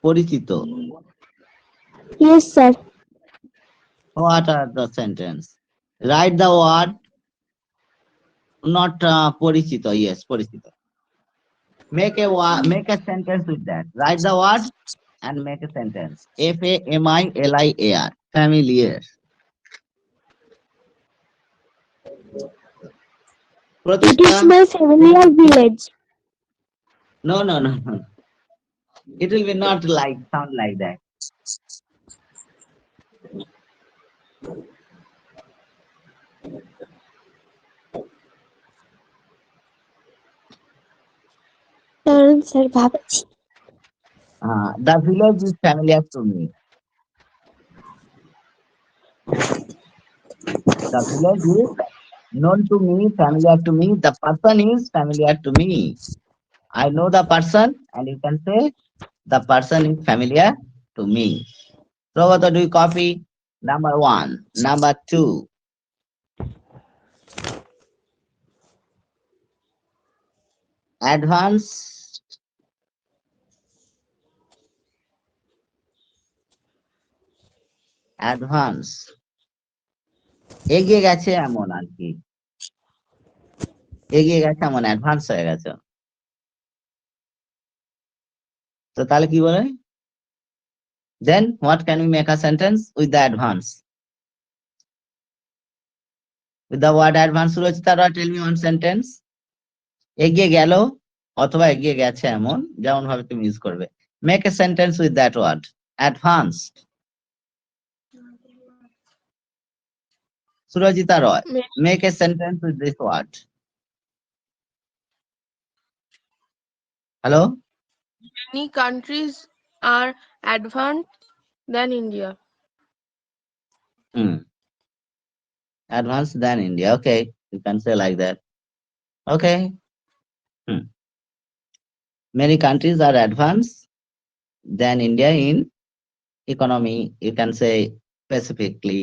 পরিচিত. Yes, sir. What are the sentence? Write the word, not পরিচিত. Yes, পরিচিত. Make a sentence with that. Write the word and make a sentence. Familiar. Familiar. It is Pratishtha? my familiar village. No, no, no, no. It will be not like sound like that. কারণ sir ভাবছি The village is familiar to me. The village is known to me, familiar to me. The person is familiar to me. I know the person, and you can say the person is familiar to me. So what do you copy? Number one. Number two. Advanced. Advance. এগিয়ে গেছে এমন আর কি, এগিয়ে গেছে এমন advance হয়ে গেছে। তো তাহলে কি বলে? Then what can we make a sentence with the advance? With the word advance, Sulochita Roy, tell me one sentence. এগিয়ে গেল অথবা এগিয়ে গেছে এমন যেমন ভাবে তুমি ইউজ করবে। Make a sentence with that word. Advanced. Surajita Roy, make a sentence with this word. Hello? Many countries are advanced than India. Advanced than India. Okay, you can say like that. Okay. Many countries are advanced than India in economy. You can say specifically.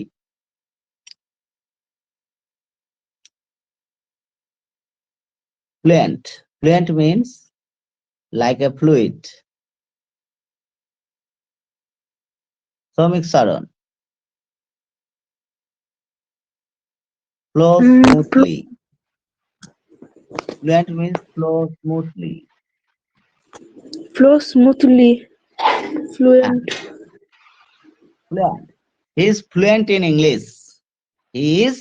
Fluent. Fluent means like a fluid. Somik Saran. Flow smoothly. Fluent means flow smoothly. Flow smoothly. Fluent. Fluent. He is fluent in English. He is,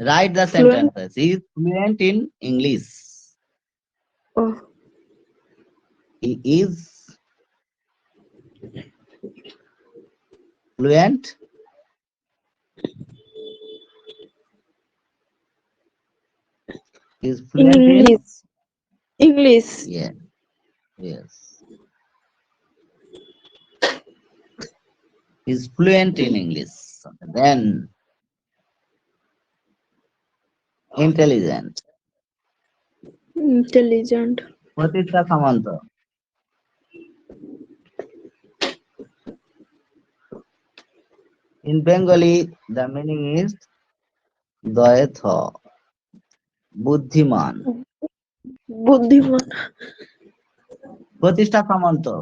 write the Fluent. sentences. He is fluent in English. Oh. He is fluent is In fluent in English. English. yeah, yes. He's fluent in English. Then intelligent. Intelligent. Pratishtha Samanta. In Bengali, the meaning is Dayatha. Buddhiman. Buddhiman. Pratishtha Samanta.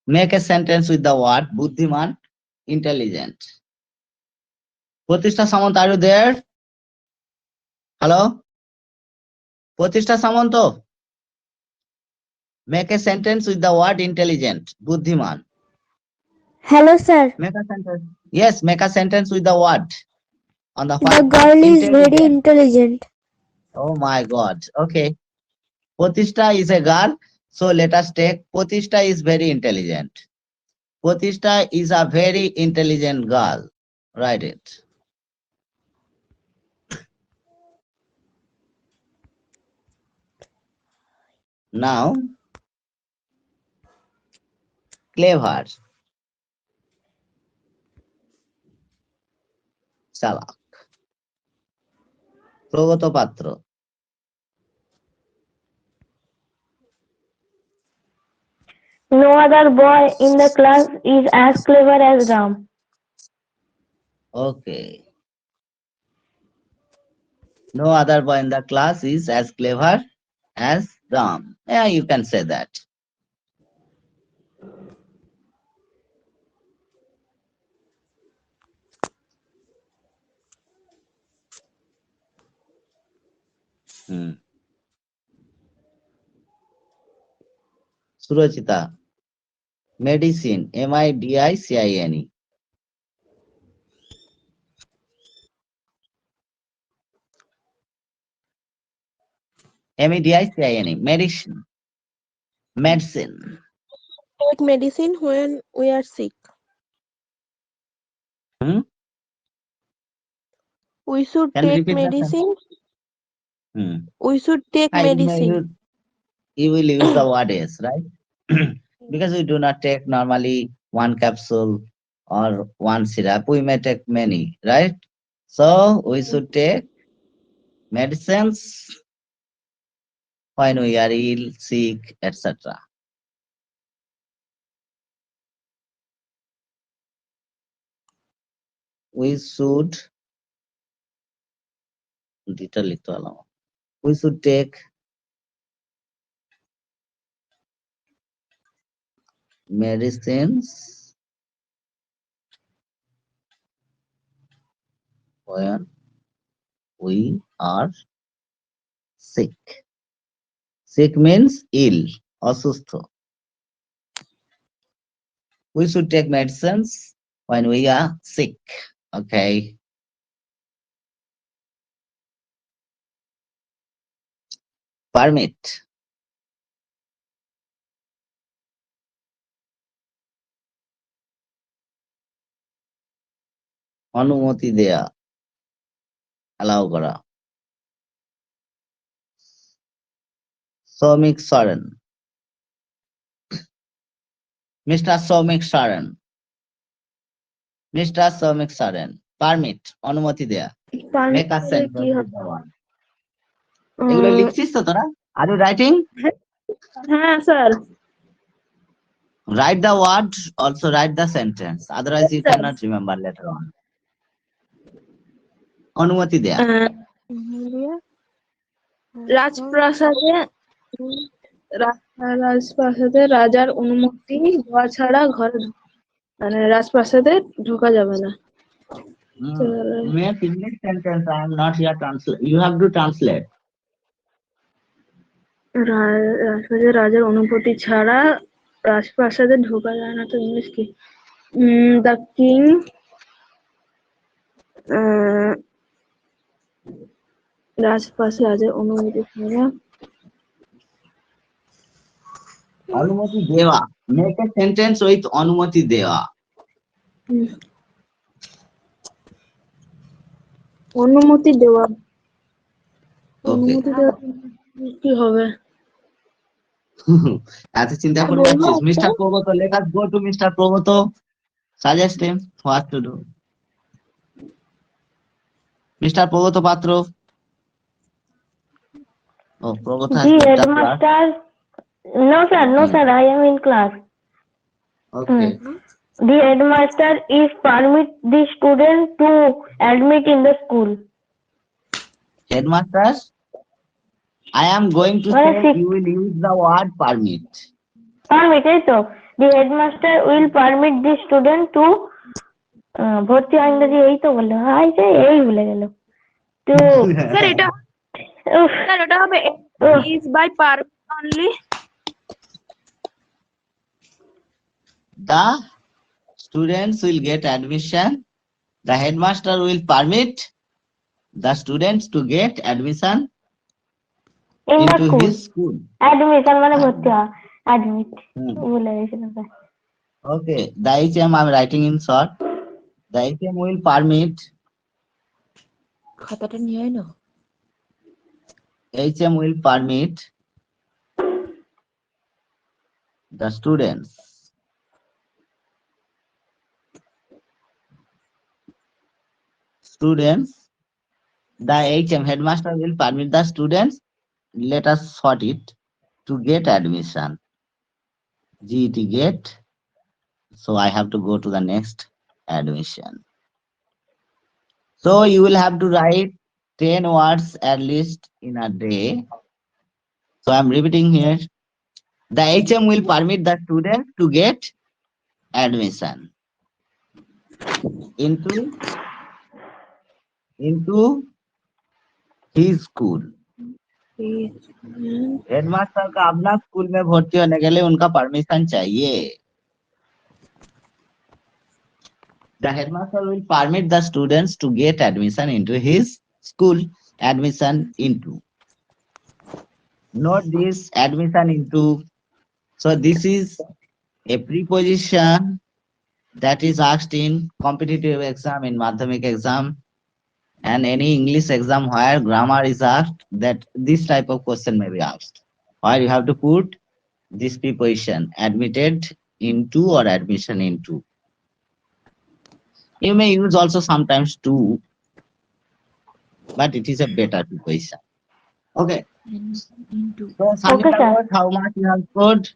Make a sentence with the word Buddhiman, intelligent. Pratishtha Samanta, are you there? Hello? Pratishtha Samanta. Make a sentence with the word intelligent, Buddhiman. Hello, sir. Make a sentence. Yes, make a sentence with the word on the The whiteboard. girl is very Intelligent. intelligent. Oh my God. Okay. Pratishtha is a girl. So let us take Pratishtha is very intelligent. Pratishtha is a very intelligent girl. Write it. Now, clever. Chalak. Progoto Patro. No other boy in the class is as clever as Ram. Okay. No other boy in the class is as clever as Ram. Yeah, you can say that. Surachita. Medicine. Midicine. Medicine. Medicine. Medicine. Take medicine when we are sick. We should Can you take repeat that? medicine. We should take medicine. You will use the word yes, right? Because we do not take normally one capsule or one syrup. We may take many, right? So we should take medicines when we are ill, sick, etc. We should we should take medicines when we are sick. Sick means ill, অসুস্থ. We should take medicines when we are sick. Okay. Permit. অনুমতি দেয়া, allow করা. Somik Soren. Mr. Somik Soren. Mr. Somik Soren. Permit. অনুমতি দেয়া. Make a sentence with the word. এগুলো লিখছিস তো তোরা? Are you writing? হ্যাঁ sir. Write the word, also write the sentence. Otherwise, you Yes, sir. cannot remember later on. অনুমতি দেয়া. রাজপ্রাসাদে রাজপ্রাসাদে রাজার অনুমতি দেওয়া ছাড়া ঘরে মানে রাজপ্রাসাদে ঢোকা যাবে না। Make English sentence. I am not here translate. You have to translate. রাজপ্রাসাদে রাজার অনুমতি ছাড়া রাজপ্রাসাদে ঢোকা যায় না, তো ইংলিশ কি? দ্য কিং রাজপ্রাসাদে রাজার অনুমতি ছাড়া অনুমতি দেওয়া. Make a sentence with অনুমতি দেওয়া. অনুমতি দেওয়া। Okay. অনুমতি দেওয়া কি হবে? এত চিন্তা করে যাচ্ছিস? Mr. Progoto, let us go to Mr. Progoto. Suggest him what to do. Mr. Progoto Patro. Oh, Progoto has The left the class. headmaster. No sir, I am in class. Okay. The headmaster is permit the student to admit in the school. Headmaster, I am going to What say is it? you will use the word permit. Permit, এই তো। The headmaster will permit the student to ভর্তি হয় ইংরেজি, এই তো বললো। High যে এই ভুলে গেল। তো স্যার এটা স্যার এটা হবে is by permit only. The students will get admission. The headmaster will permit the students to get admission in the into school. his school. Admission মানে ভর্তি হওয়া। Admit ভুলে গেছিলাম sir. Okay. The HM I am writing in short. The HM will permit. খাতাটা নিয়ে আয় না। HM will permit the students the HM headmaster will permit the students, let us sort it, to get admission. GET get. So I have to go to the next admission. So you will have to write 10 words at least in a day. So I'm repeating here. The HM will permit the student to get admission into his school. Headmaster का अपना school में भर्ती होने के लिए उनका permission चाहिए. The headmaster will permit the students to get admission into his school. Admission into. Note this, admission into. So this is a preposition that is asked in competitive exam, in Madhyamik exam, and any English exam where grammar is asked, that this type of question may be asked. Where you have to put this preposition, admitted into or admission into. You may use also sometimes 2, but it is a better question. Okay. So, Sanita, sir. what, how much you have scored?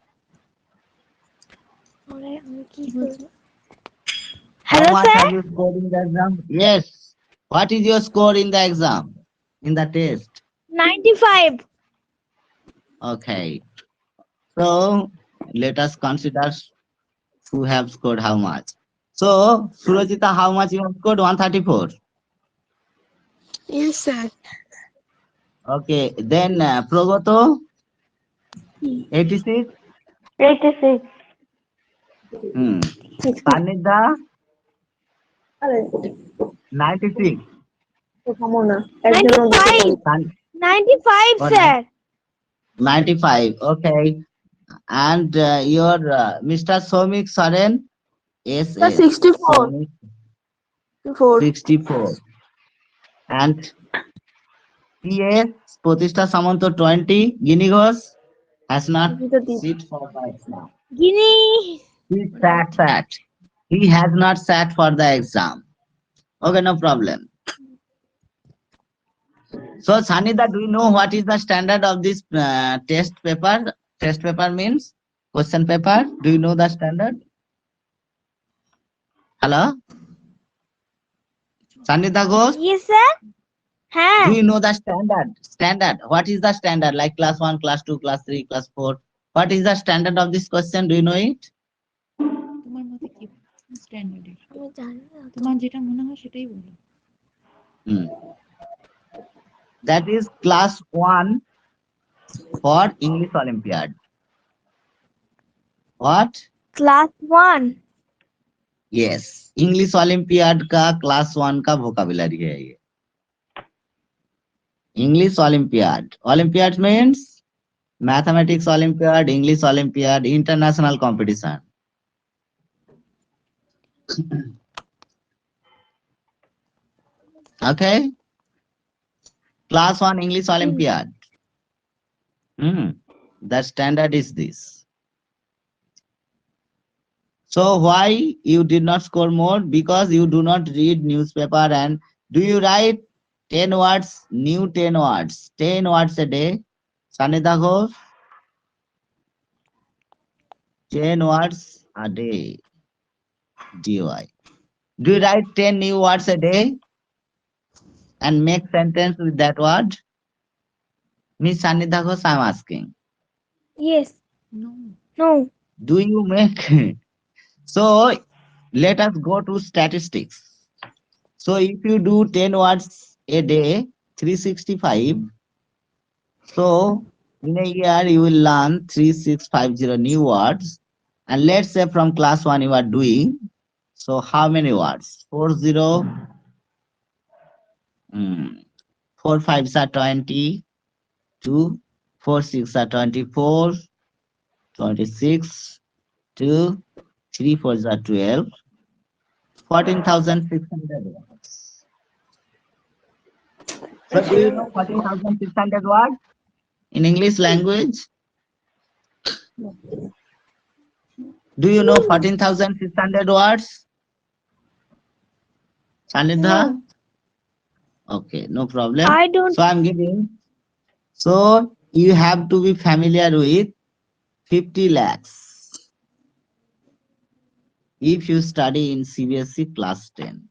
How Hello, much sir. have you scored in the exam? Yes. What is your score in the exam? In the test? 95. Okay. So let us consider who have scored how much. So Surajita, how much you have scored? 134. Yes, sir. Okay. Then Progoto, 86. 86. Hmm. Sanidha, 96. 95. San- 95, oh, sir. 95. Okay. And your Mr. Somik Saren, Sir, SS. 64. Somik 64. 64. And PS Pratishta Samanto 20. Ginigos has not sit for the exam. Guinea. He sat. He has not sat for the exam. Okay, no problem. So, Sanida, do you know what is the standard of this test paper? Test paper means question paper. Do you know the standard? Hello? Sanida Ghosh, Yes, sir. do Huh? you know the standard? Standard. What is the standard? Like class 1, class 2, class 3, class 4. What is the standard of this question? Do you know it? তোমার মতে কি স্ট্যান্ডার্ডের তোমার যেটা মনে হয় সেটাই বলো Hmm. That is class 1 for English Olympiad. What? Class 1. Yes, English Olympiad का class 1 का vocabulary है ये. English Olympiad. Olympiad means mathematics Olympiad, English Olympiad, international competition. Okay. Class 1 English Olympiad. The standard is this. So why you did not score more? Because you do not read newspaper. And do you write 10 words, new 10 words, 10 words a day? Sanida Ghosh, 10 words a day. DY. Do you write 10 new words a day and make sentence with that word? Miss Sanida Ghosh, I'm asking. Yes. No No. Do you make? So let us go to statistics. So if you do 10 words a day, 365. So in a year you will learn 3650 new words. And let's say from class 1 you are doing. So how many words? 40. 4 5s are 20. 2 4 6 are 24. 26. 2 3 4s are 12. 14,600 words. So do you know 14,600 words in English language? Do you know 14,600 words? Sanidha? Okay, no problem. I don't. So I'm giving. So you have to be familiar with 50 lakhs if you study in CBSE class 10.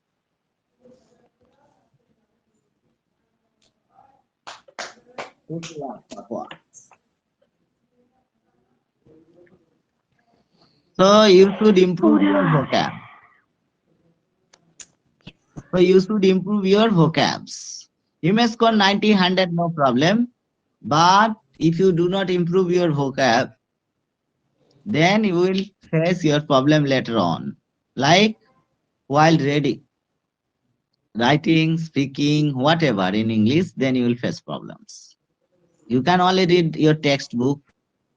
So you should improve your vocab. So you should improve your vocabs. You may score 90, 100, no problem. But if you do not improve your vocab, then you will face your problem later on. Like while reading, writing, speaking, whatever in English, then you will face problems. You can only read your textbook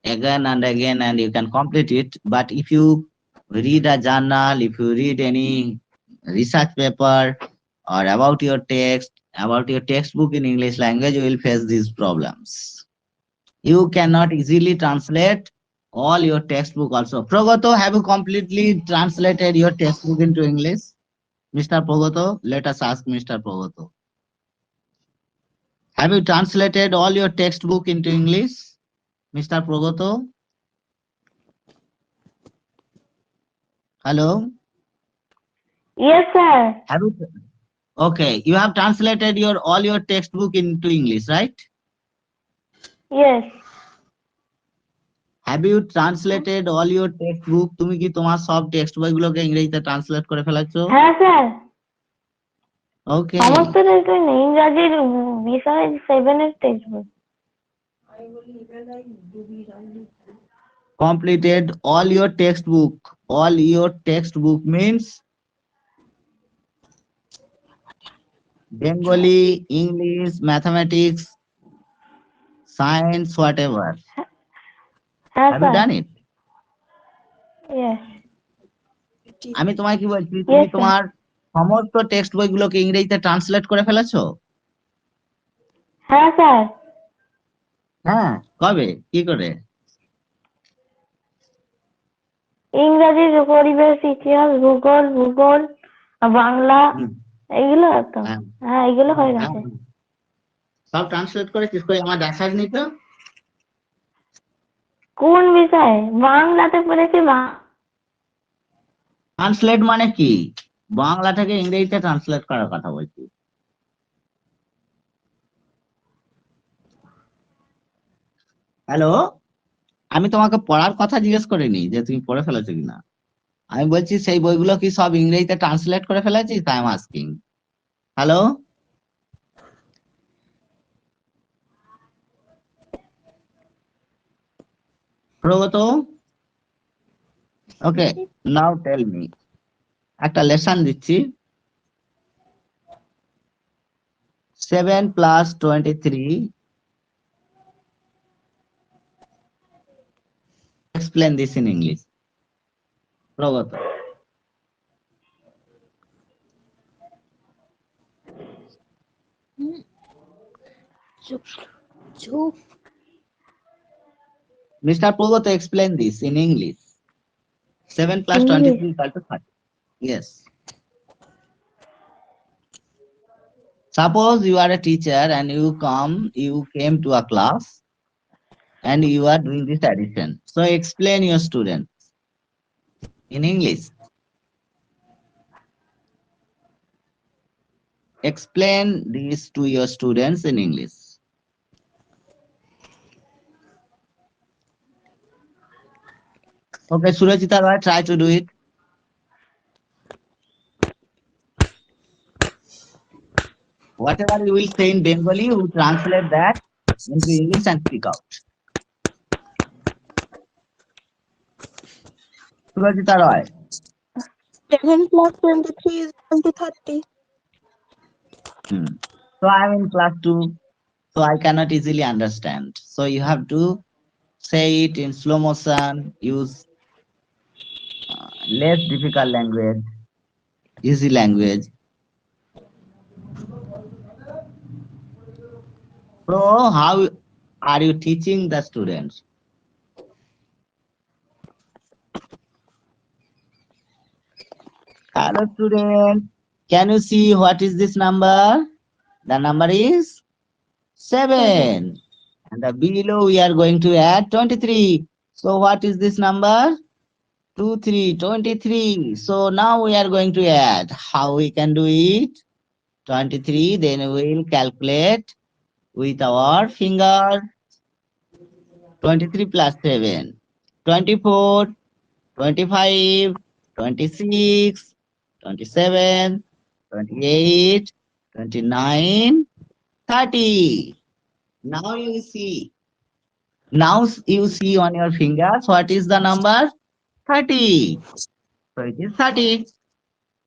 again and again and you can complete it. But if you read a journal, if you read any research paper or about your textbook in English language, you will face these problems. You cannot easily translate all your textbook also. Progoto, have you completely translated your textbook into English? Mr. Progoto, let us ask Mr. Progoto. Have you translated all your textbook into English, Mr. Progoto? Hello? Yes, sir. Have you? Okay, you have translated all your textbook into English, right? Yes. Have you translated all your textbook? তুমি কি তোমার সব text বইগুলোকে ইংরেজিতে translate করে ফেলেছো? হ্যাঁ sir, ওকে, সমস্ত text ইংরাজির বিষয় 7 এর টেক্সট বই। completed all your textbook. All your textbook means Bengali, English, mathematics, science, whatever. হ্যাঁ Have you sir. done it? Yes. আমি তোমায় কি বলছি, Yes, তুমি sir. তোমার সমস্ত টেক্সট বইগুলোকে ইংরেজিতে ট্রান্সলেট করে ফেলেছো? হ্যাঁ স্যার। হ্যাঁ, কবে কি করে? ইংরাজি, পরিবেশ, ইতিহাস, ভূগোল, বাংলা, হুম, এগুলো তো। হ্যাঁ, হ্যাঁ, এগুলো হয়ে হ্যাঁ, গেছে। সব ট্রান্সলেট করেছিস? কই আমার দেখাসনি তো। কোন বিষয়ে? বাংলাতে পড়েছি। ট্রান্সলেট মানে কি? বাংলা থেকে ইংরেজিতে ট্রান্সলেট করার কথা বলছি। হ্যালো, আমি তোমাকে পড়ার কথা জিজ্ঞেস করিনি যে তুমি পড়ে ফেলেছো কিনা। আমি বলছি সেই বইগুলো কি সব ইংরেজিতে ট্রান্সলেট করে ফেলেছিস? তাই I am asking. Hello, Progoto, okay, now tell me. একটা লেসন দিচ্ছি। 7 + 23. Explain this in English. Progoto, Mr. Progoto, explain this in English. 7 + 23 = 30. Yes. Suppose you are a teacher and you came to a class and you are doing this addition. So explain your students in English. Explain this to your students in English. Okay, Surajita Roy, try to do it. Whatever you will say in Bengali, you translate that into English and speak out. Surajita Roy. 7 + 23 is equal to 30. So I am in class 2, so I cannot easily understand. So you have to say it in slow motion, use less difficult language, easy language. So how are you teaching the students? Hello students, can you see what is this number? The number is 7. And the below we are going to add 23. So what is this number? 2, 3, 23. So now we are going to add. How we can do it? 23, then we will calculate with our finger. 23 + 7, 24, 25, 26, 27, 28, 29, 30. Now you see. Now you see on your fingers what is the number? 30. So it is 30.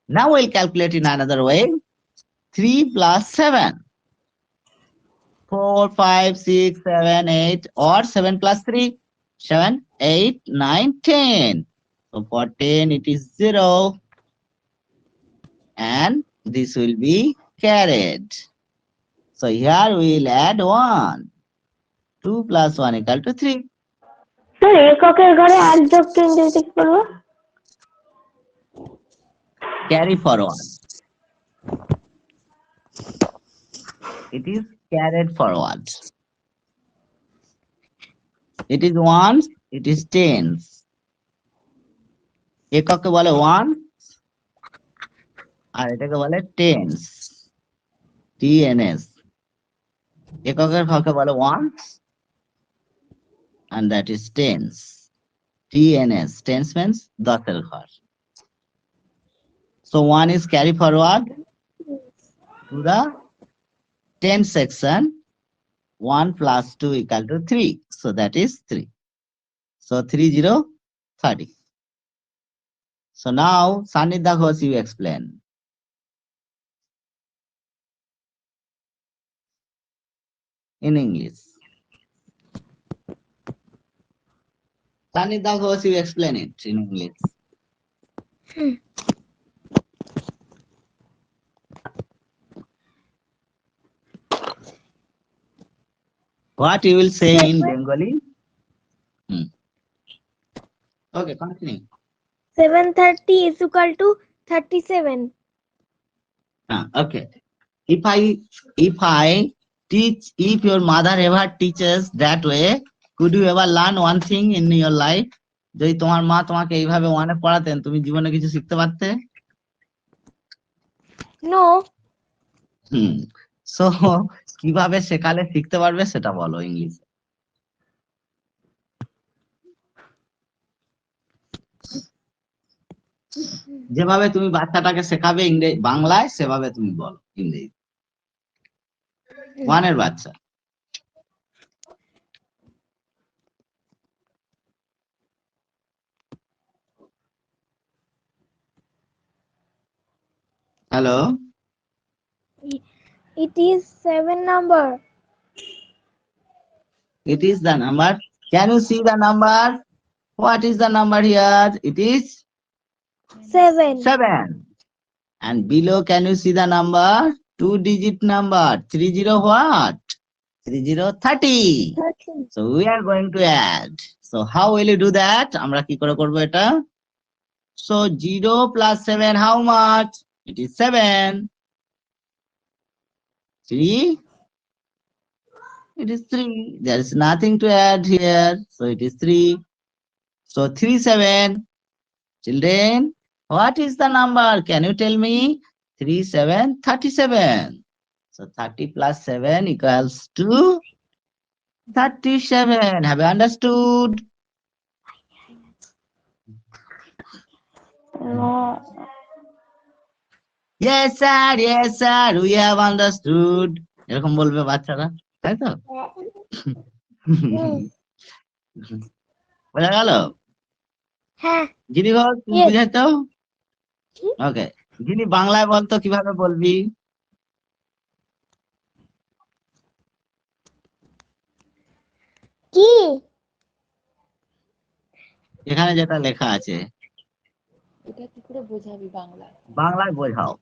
Now we'll calculate in another way. 3 + 7. 4, 5, 6, 7, 8, or 7 + 3. 7, 8, 9, 10. So for 10 it is 0. And this will be carried. So here we will add 1. 2 + 1 = 3. Sir, এককের ঘরে 8 যোগ 3 দিয়ে কি করব? Carry forward. it is carried forward. It is ones, it is tens. এককে বলে one আর এটাকে বলে টেন্স, টিএনএস। এককের ঘরকে বলে once and that is tens. TNS, tens means দশের ঘর। So one is carry forward to the 10 section. 1 plus 2 equal to 3. So that is 3. So 3 0 30. So now Sanidhya Ghosh, you explain. In English. Sanidhya Ghosh, you explain it in English. What you will say in Bengali? Okay, continue. 730 is equal to 37. Okay. If I teach, if your mother ever teaches that way, could you ever learn one thing in your life? যদি তোমার মা তোমাকে এইভাবে ওয়ানে পড়াতেন, তুমি জীবনে কিছু শিখতে পারতে? No. সো কিভাবে শেখালে শিখতে পারবে সেটা বলো ইংলিশে। যেভাবে তুমি বাচ্চাটাকে শেখাবে ইংরেজি বাংলায়, সেভাবে তুমি বলো ইংরেজি। ওয়ানের বাচ্চা। Hello. It is 7 number. It is the number. Can you see the number? What is the number here? It is 7. 7. And below, can you see the number? 2-digit number. 30 what? 30. So we are going to add. So how will you do that? আমরা কি করে করব এটা? So 0 plus 7, how much? It is 7. 3. It is 3. There is nothing to add here. So it is 3. So 3 7. Children, what is the number? Can you tell me? 3 7 37. So 30 plus 7 equals to 37. Have you understood? Yes sir, yes sir, we have understood. এরকম বলবে বাচ্চারা, তাই তো? বোঝা গেল? হ্যাঁ। যিনি বল তুমি Yes. বুঝাইতো? ওকে, যিনি বাংলায় বলতো কিভাবে বলবি? কি? এখানে যেটা লেখা আছে এটা কি করে বোঝাবি বাংলায়? বাংলায় বোঝাও।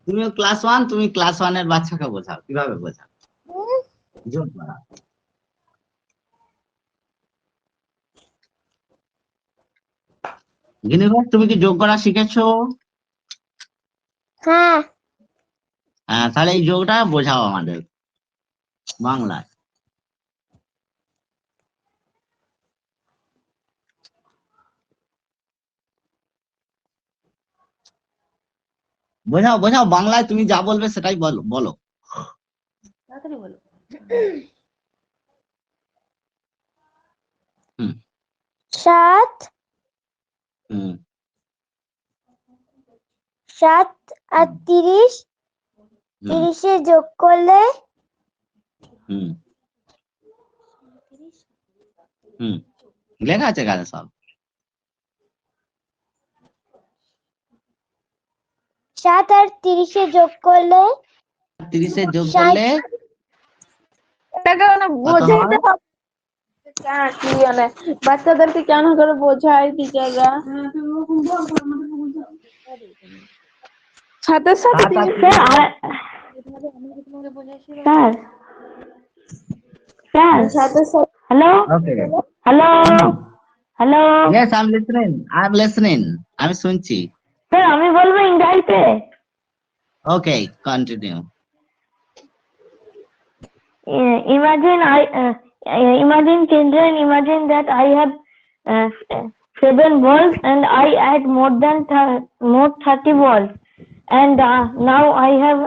তুমিও ক্লাস 1, তুমি ক্লাস 1 এর বাচ্চাকে বোঝাও কিভাবে বোঝাও। যোগ করা। গিনিভার, তুমি কি যোগ করা শিখেছো? হ্যাঁ। হ্যাঁ, তাহলে এই যোগটা বোঝাও আমাদের বাংলায়। বোঝাও বোঝাও, বাংলায় তুমি যা বলবে সেটাই বলো বলো। তাড়াতাড়ি বলো। 7 7 আর 30, 30 যোগ করলে লেখা আছে এখানে সব। 7 আর 30 যোগ করলে 30 যোগ করলে এটাকে মানে বোঝাইতে হবে কেন, কি মানে বাচ্চাদেরকে কেন করে বোঝায় টিচাররা? সাথে সাথে hello okay, hello hello yes I'm listening, I'm listening, আমি শুনছি। স্যার স্যার আমি বলবো ইংরেজিতে। Okay, continue. Imagine children, imagine that I have 7 balls and I add more 30 balls, and now I have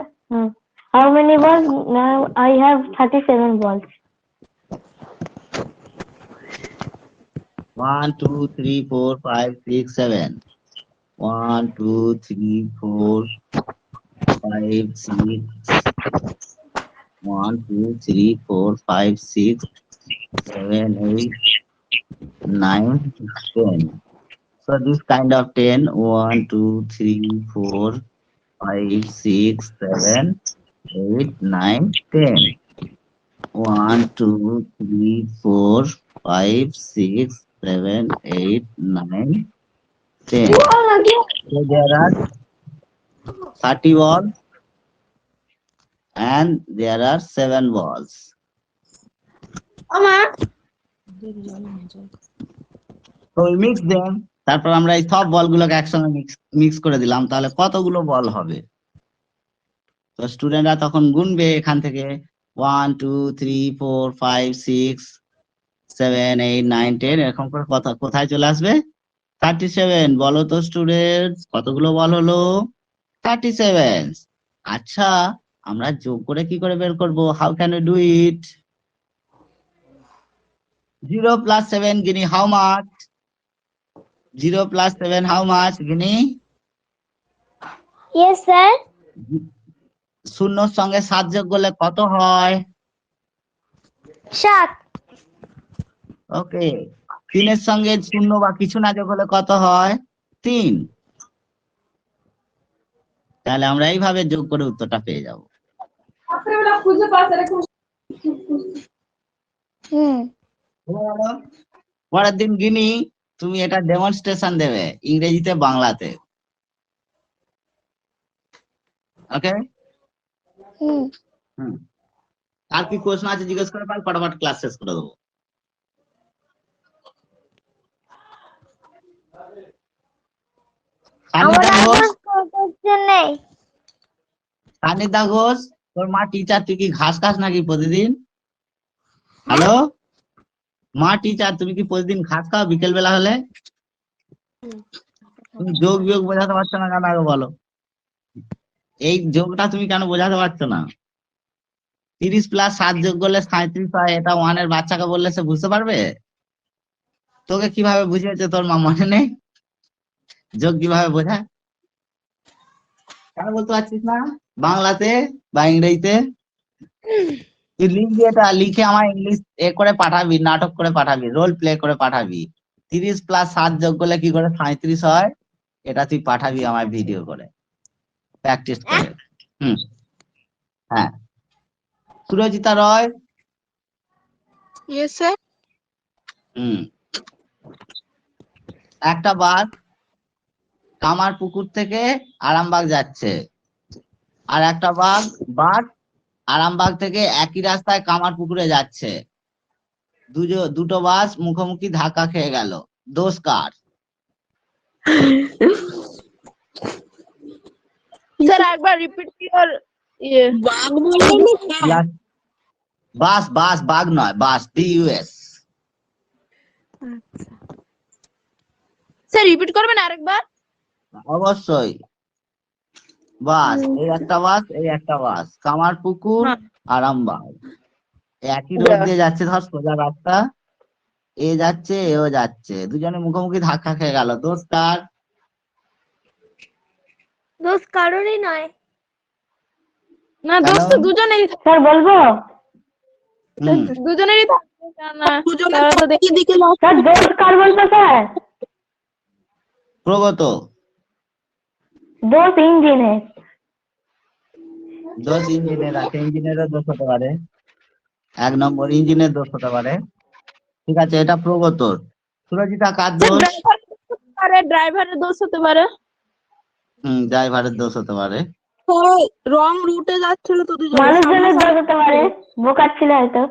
how many balls? Now I have 37 balls. 1, 2, 3, 4, 5, 6, 7. 1, 2, 3, 4, 5, 6. 1, 2, 3, 4, 5, 6, 7, 8, 9, 10. So this kind of 10, 1, 2, 3, 4, 5, 6, 7, 8, 9, 10. 1, 2, 3, 4, 5, 6, 7, 8, 9, 10. So there are 30 balls and there are 7 balls. So we mix them. তারপর আমরা এই সব বলগুলোকে একসঙ্গে mix করে দিলাম, তাহলে কতগুলো বল হবে? তো স্টুডেন্টরা তখন গুনবে এখান থেকে 1, 2, 3, 4, 5, 6, 7, 8, 9, 10 এরকম করে কোথায় চলে আসবে? 37। বলো তো স্টুডেন্টস, কতগুলো বল হলো? 37। আচ্ছা, আমরা যোগ করে কি করে বের করব? How can you do it? 0 plus 7, Gini, how much? 0 plus 7, how much, Gini? Yes, sir. শূন্যর সঙ্গে 7 যোগ করলে কত হয়? 7. ওকে। 3 এর সঙ্গে শূন্য বা কিছু না যোগ হলে কত হয়? 3। তাহলে আমরা এইভাবে যোগ করে উত্তরটা পেয়ে যাব। পরের দিন গিনি তুমি এটা ডেমনস্ট্রেশন দেবে ইংরেজিতে বাংলাতে। ওকে। আর কি প্রশ্ন আছে জিজ্ঞেস করে পার, ফটাফট ক্লাস শেষ করে দেবো। সানিদা ঘোষ, তোর মা টিচার, তুই কি ঘাস খাস নাকি প্রতিদিন? হ্যালো, মা টিচার, তুমি কি প্রতিদিন ঘাস খাও বিকেল বেলা হলে? তুমি যোগ বিয়োগ বোঝাতে পারছো না কেন আগে বলো? এই যোগটা তুমি কেন বোঝাতে পারছো না? 30 প্লাস 7 যোগ করলে 37 হয়, এটা 1 এর বাচ্চাকে বললে সে বুঝতে পারবে? তোকে কিভাবে বুঝিয়েছে তোর মা মনে নেই? যোগ কিভাবে বোঝায় কেন বলতে পারছিস না বাংলাতে বা ইংরেজিতে? তুই লিখবি, এটা লিখে আমার ইংলিশ করে পাঠাবি, নাটক করে পাঠাবি, রোল প্লে করে পাঠাবি। 30 প্লাস 7 যোগ করলে কি করে 37 হয়, এটা তুই পাঠাবি আমার ভিডিও করে, প্র্যাকটিস করে। হ্যাঁ। সুরজিতা রয়। Yes, sir. একটা বাস কামারপুকুর থেকে আরামবাগ যাচ্ছে, আর একটা বাস আরামবাগ থেকে একই রাস্তায় কামারপুকুরে যাচ্ছে। দুটো বাস মুখোমুখি ধাক্কা খেয়ে গেল, দোষ কার? Sir, একবার repeat your বাঘ বললে না। বাস বাঘ নয়, বাস BUS। স্যার রিপিট করবেন আরেকবার? অবশ্যই। বাস, এই একটা বাস, এই একটা বাস, কামারপুকুর আরামবাগ একই রোড দিয়ে যাচ্ছে, ধর সোজা রাস্তা, এ যাচ্ছে এও যাচ্ছে, দুজনে মুখোমুখি ধাক্কা খেয়ে গেল, দোষ কার? দোষ কারোরই নয়। না, দোষ তো দুজনেরই। স্যার বলবো? দুজনেরই থাকবে না, দুজনে তারা তো একই দিকে স্যার দোষ কার বলবো স্যার? প্রগত। দোষ ইঞ্জিনের। দোষ ইঞ্জিনের আছে, ইঞ্জিনেরও দোষ হতে পারে, 1 নম্বর ইঞ্জিনের দোষ হতে পারে। ঠিক আছে, এটা প্রগতর। সুরজিতা কার দোষ? ড্রাইভারের দোষ হতে পারে। ড্রাইভারের দোষ হতে পারে। রং রুটে যাচ্ছিল তো দুজন। মানুষজনের দোষ হতে পারে, বোকা ছিল হয়তো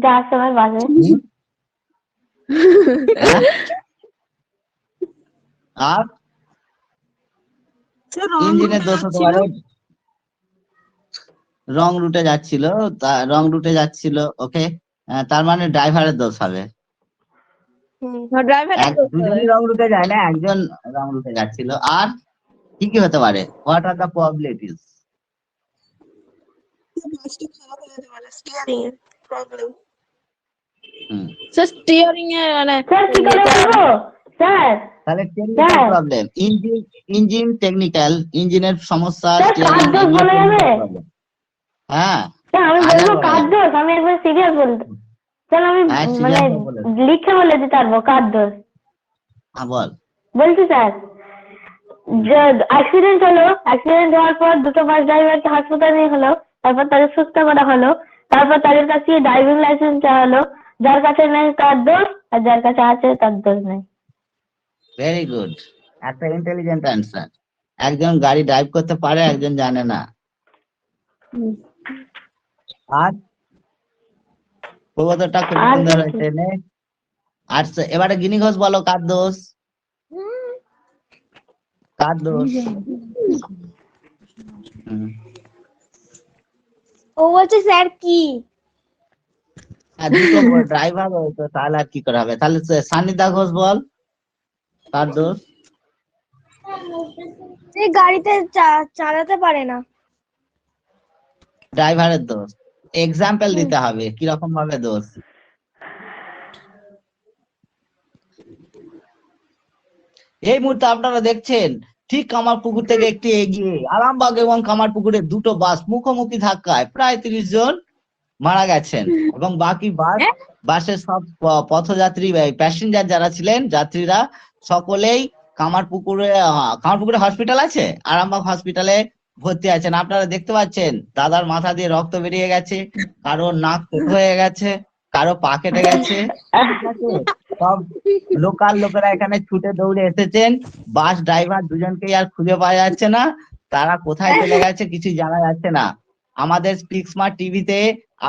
যাওয়ার সময় বাজে। আর স্যার রং ইঞ্জিনের দোষ হতে পারে, রং রুটে যাচ্ছিল, রং রুটে যাচ্ছিল। ওকে, তার মানে ড্রাইভারের দোষ হবে। ড্রাইভার দুজনই রং রুটে যায় না, একজন রং রুটে যাচ্ছিল। আর কি কি হতে পারে? What are the probabilities? বাসটা খারাপ হয়ে যেতে পারে, স্টিয়ারিং এর প্রবলেম। স্যার স্টিয়ারিং এ মানে স্যার কি করে বলবো স্যার? তাহলে technical sir. Problem, engine technical, ইঞ্জিনের সমস্যা, স্যার, স্টিয়ারিং, কার দোষ এগুলো বলা যাবে? technical problem। হ্যাঁ, স্যার আমি হাজার বলবো বলা কার যাবে। দোষ, আমি একবার সিরিয়াস বলতে। স্যার আমি হ্যাঁ, মানে serious ভাবে বলে। লিখে বলে দিতে পারবো কার দোষ। হ্যাঁ, বল। বলছি স্যার, যে অ্যাক্সিডেন্ট হলো, অ্যাক্সিডেন্ট হওয়ার পর দুটো বাস ড্রাইভারকে হাসপাতালে নিয়ে হলো, তারপর তাদের সুস্থ করা হলো, তারপর তাদের কাছে ড্রাইভিং লাইসেন্স চাওয়া হলো। যার কাছে নেই তার দোষ, আর যার কাছে আছে তার দোষ নেই। ভেরি গুড, একটা ইন্টেলিজেন্ট অ্যান্সার। একজন গাড়ি ড্রাইভ করতে পারে, একজন জানে না। আর প্রবতটা খুব আর সুন্দর কি? হয়েছে নে। আর এবারে গিনি ঘোষ বলো কার দোষ? কার দোষ? হুম। ও বলছে স্যার কি? আর দুটো ড্রাইভার হয়েছে, তাহলে আর কি করা হবে? তাহলে সান্নিধ্যা ঘোষ বল কার দোষ? সে গাড়িতে চালাতে পারে না। ড্রাইভারের দোষ। এক্সাম্পল দিতে হবে কিরকম ভাবে দোষ। এই মুহূর্তে আপনারা দেখছেন ঠিক কামারপুকুর থেকে একটি এগিয়ে আরামবাগ এবং কামারপুকুরের দুটো বাস মুখোমুখি ধাক্কায় প্রায় 30 জন মারা গেছেন, এবং বাকি বাসের সব পথযাত্রী প্যাসেঞ্জার যারা ছিলেন, যাত্রীরা সকলেই কামারপুকুরে হসপিটাল আছে, আরামবাগ হসপিটালে ভর্তি আছেন। আপনারা দেখতে পাচ্ছেন দাদার মাথা দিয়ে রক্ত বেরিয়ে গেছে, কারো নাক ফুটো হয়ে গেছে, কারো পা কেটে গেছে। ঠিক আছে? সব লোকাল লোকেরা এখানে ছুটে দৌড়ে এসেছেন। বাস ড্রাইভার দুজনকেই আর খুঁজে পাওয়া যাচ্ছে না, তারা কোথায় চলে গেছে কিছু জানা যাচ্ছে না। আমাদের স্পিক স্মার্ট টিভিতে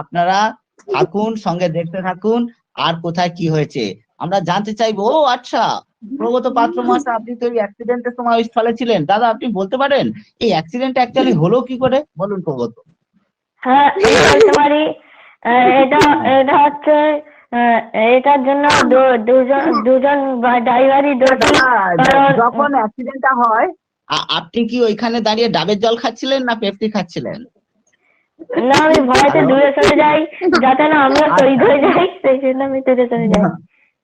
আপনারা থাকুন, সঙ্গে দেখতে থাকুন আর কোথায় কি হয়েছে আমরা জানতে চাইবো। ও আচ্ছা, প্রগত পাত্র মহাশয়, আপনি তো এই অ্যাক্সিডেন্টের সময় ওই স্থলে ছিলেন। দাদা, আপনি বলতে পারেন এই অ্যাক্সিডেন্ট অ্যাকচুয়ালি হলো কি করে? বলুন প্রগত। হ্যাঁ, আমি বলতে পারি। এটা এটা হচ্ছে এটার জন্য দুজন ড্রাইভারই দোষী। কারণ যখন অ্যাক্সিডেন্টটা হয় আপনি কি ওইখানে দাঁড়িয়ে ডাবের জল খাচ্ছিলেন না পেপসি খাচ্ছিলেন? না, আমি ভয়তে দূরে সরে যাই যাতে না আমিও শহীদ হয়ে যাই, সেই জন্য আমি দূরে সরে যাই।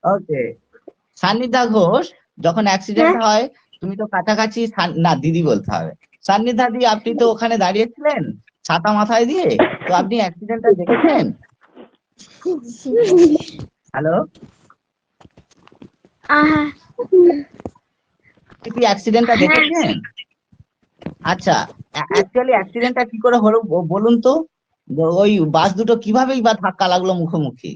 ওকে, সান্নিধ্যা ঘোষ, যখন অ্যাক্সিডেন্ট হয় তুমি তো কাছাকাছি, না দিদি বলতে হবে, সান্নিধ্যা দি, আপনি তো ওখানে দাঁড়িয়েছিলেন ছাতা মাথায় দিয়ে, তো আপনি অ্যাক্সিডেন্টটা দেখেছেন? হ্যালো, আপনি কি অ্যাক্সিডেন্টটা দেখেছেন? আচ্ছা, অ্যাকচুয়ালি অ্যাক্সিডেন্টটা কি করে হলো বলুন তো? ওই বাস দুটো কিভাবেই বা ধাক্কা লাগলো মুখোমুখি?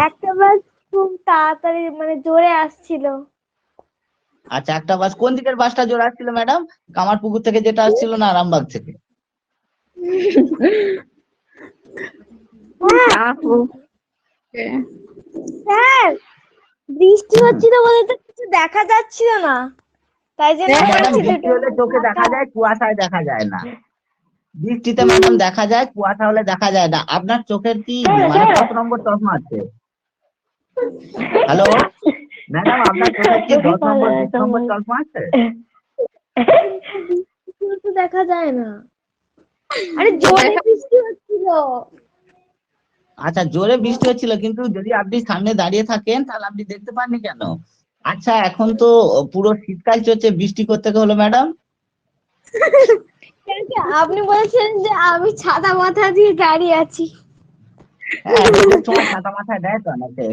একটা বাস খুব তাড়াতাড়ি মানে জোরে আসছিল। আচ্ছা, একটা বাস, কোন দিকের বাসটা জোরে আসছিল ম্যাডাম? কামারপুকুর থেকে যেটা আসছিল না আরামবাগ থেকে? স্যার, বৃষ্টি হচ্ছিল বলে তো কিছু দেখা যাচ্ছিল না, তাই জন্য ম্যাডাম, বৃষ্টি হলে চোখে দেখা যায়, কুয়াশায় দেখা যায় না। বৃষ্টিতে ম্যাডাম দেখা যায়, কুয়াশা হলে দেখা যায় না। আপনার চোখের কি মানে কত নম্বর চশমা আছে? হ্যালো ম্যাডাম, আপনার চোখের কি 10 নম্বর 20 নম্বর চশমা আছে? কিছু দেখা যায় না। আরে জোরে বৃষ্টি হচ্ছিল। আচ্ছা, জোরে বৃষ্টি হচ্ছিল, কিন্তু যদি আপনি সামনে দাঁড়িয়ে থাকেন তাহলে আপনি দেখতে পাননি কেন? আচ্ছা, এখন তো পুরো শীতকাল চলছে, বৃষ্টি করতে হলো ম্যাডাম? আপনি বলেছেন যে আমি ছাতা মাথা দিয়ে দাঁড়িয়ে আছি। হ্যাঁ, রোদের সময় ছাতা মাথায় দেয় তো অনেকে।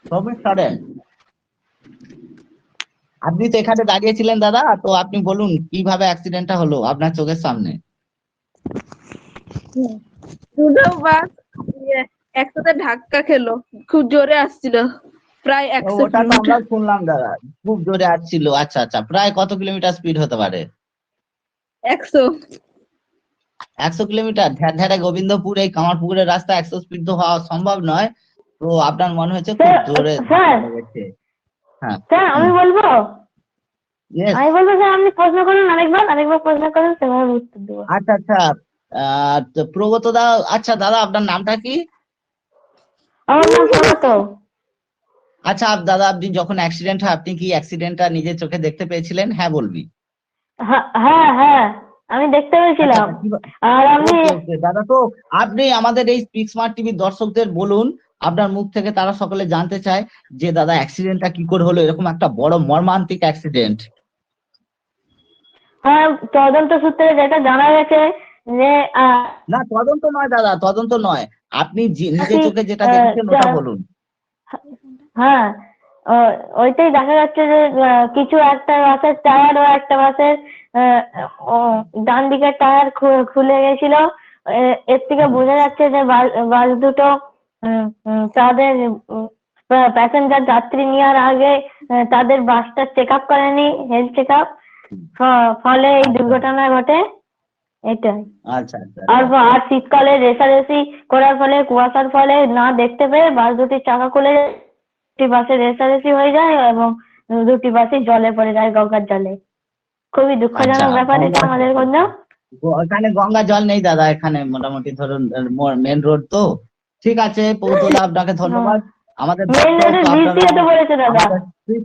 সবই sudden। আপনি তো এখানে দাঁড়িয়েছিলেন দাদা, তো আপনি বলুন কিভাবে অ্যাক্সিডেন্টটা হলো আপনার চোখের সামনে? দুটো বাস একসাথে ধাক্কা খেলো, খুব জোরে আসছিল, প্রায় 100 ওটা তো আমরা কিলোমিটার। শুনলাম দাদা, খুব জোরে আসছিল। আচ্ছা আচ্ছা, প্রায় কত কিলোমিটার স্পিড হতে পারে? 100। 100 কিলোমিটার ঝাড় গোবিন্দপুর এই কামারপুকুরের রাস্তা 100 স্পিড তো হওয়া সম্ভব নয়, তো আপনার মনে হচ্ছে খুব জোরে স্যার লেগেছে। হ্যাঁ স্যার আমি বলবো yes. আমি বলবো স্যার আপনি প্রশ্ন করুন আরেকবার প্রশ্ন করুন সেভাবে উত্তর দেবো। আচ্ছা আচ্ছা তো প্রগত দা, আচ্ছা দাদা আপনার নামটা কি? আমার নাম প্রগত। আচ্ছা দাদা আপনি যখন অ্যাক্সিডেন্ট হয় আপনি কি অ্যাক্সিডেন্টটা নিজের চোখে দেখতে পেয়েছিলেন? হ্যাঁ বলবি। হ্যাঁ আমি দেখতে পেয়েছিলাম। আর আমি ওকে দাদা, তো আপনি আমাদের এই স্পিক স্মার্ট টিভির দর্শকদের বলুন, আপনার মুখ থেকে তারা সকলে জানতে চায় যে দাদা অ্যাক্সিডেন্টটা কি করে হলো, এরকম একটা বড় মর্মান্তিক অ্যাক্সিডেন্ট। হ্যাঁ তদন্ত সূত্রে যেটা জানা গেছে যে না তদন্ত নয় দাদা, তদন্ত নয়, আপনি নিজের চোখে যেটা দেখেছেন ওটা বলুন। হ্যাঁ ওইটাই দেখা যাচ্ছে যে কিছু একটা বাসের টায়ার ও একটা বাসের ডান দিকের টায়ার খুলে গেছিল। এর থেকে বোঝা যাচ্ছে যে বাস দুটো তাদের প্যাসেঞ্জার যাত্রী নেওয়ার আগে তাদের বাসটা চেক আপ করেনি, হেলথ চেক আপ, ফলে এই দুর্ঘটনা ঘটে। এটাই। আচ্ছা আচ্ছা আর শীতকালে রেষারেষি করার ফলে কুয়াশার ফলে না দেখতে পেয়ে বাস দুটির চাকা খুলে দুটি বাসে রেষারেষি হয়ে যায় এবং দুটি বাসই জলে পড়ে যায়, গঙ্গার জলে। খুবই দুঃখজনক ব্যাপার এটা আমাদের জন্য। এখানে গঙ্গা জল নেই দাদা, এখানে মোটামুটি ধরুন মেন রোড তো। ঠিক আছে পৌতলা, আপনাকে ধন্যবাদ। আমাদের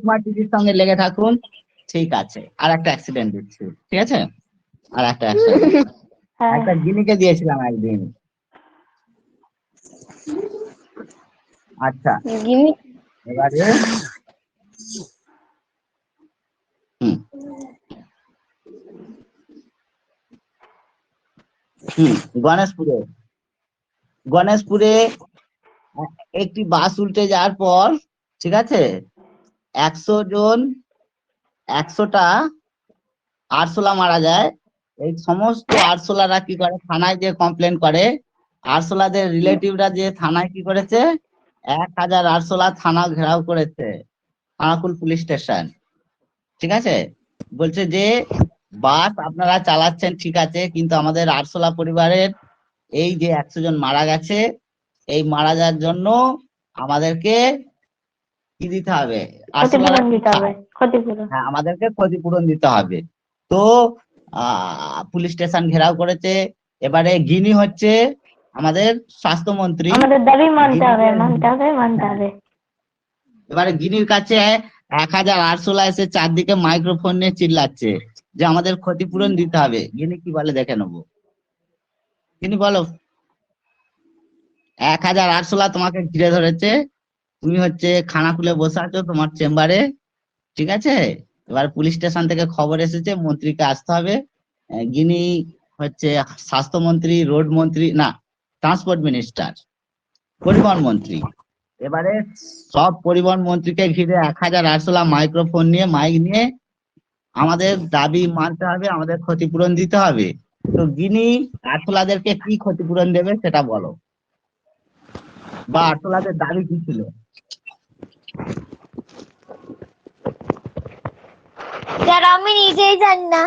স্মার্ট টিভির সঙ্গে লেগে থাকুন। ঠিক আছে, আর একটা অ্যাক্সিডেন্ট দিচ্ছি, ঠিক আছে, আর একটা অ্যাক্সিডেন্ট একটা গিনিকে দিয়েছিলাম একদিন। আচ্ছা এবারে গণেশপুরে একটি বাস উল্টে যাওয়ার পর, ঠিক আছে, 100টা আরশোলা মারা যায়। এই সমস্ত আরশোলারা কি করে, থানায় যে কমপ্লেন করে, আরশোলাদের রিলেটিভরা যে থানায় কি করেছে, 1000 আরশোলা থানা ঘেরাও করেছে, খানাকুল পুলিশ স্টেশন। ঠিক আছে, বলছে যে বাস আপনারা চালাচ্ছেন ঠিক আছে, কিন্তু আমাদের আরশোলা পরিবারের এই যে 100 জন মারা গেছে, এই মারা যাওয়ার জন্য আমাদেরকে কি দিতে হবে, হ্যাঁ আমাদেরকে ক্ষতিপূরণ দিতে হবে। তো পুলিশ স্টেশন ঘেরাও করেছে। এবারে গিনি হচ্ছে আমাদের স্বাস্থ্যমন্ত্রী, আমাদের দাবি মানতে হবে। এবারে গিনির কাছে 1000 আরশোলা এসে চারদিকে মাইক্রোফোন নিয়ে চিল্লাচ্ছে যে আমাদের ক্ষতিপূরণ দিতে হবে। গিনি কি বলে দেখে নেবো। গিনি বলো। 1000 আরশোলা তোমাকে ঘিরে ধরেছে, তুমি হচ্ছে খানাকুলে বসে আছো তোমার চেম্বারে, ঠিক আছে। এবার পুলিশ স্টেশন থেকে খবর এসেছে মন্ত্রীকে আসতে হবে। গিনি হচ্ছে স্বাস্থ্যমন্ত্রী, রোড মন্ত্রী, না ট্রান্সপোর্ট মিনিস্টার, পরিবহন মন্ত্রী। এবারে সব পরিবহন মন্ত্রীকে ঘিরে 1000 আরশোলা মাইক্রোফোন নিয়ে মাইক নিয়ে আমাদের দাবি মানতে হবে, আমাদের ক্ষতিপূরণ দিতে হবে। তো গিনি আরশোলাদেরকে কি ক্ষতিপূরণ দেবে সেটা বলো, বা আরশোলাদের দাবি কি ছিল? স্যার আমি নিজেই জানি না।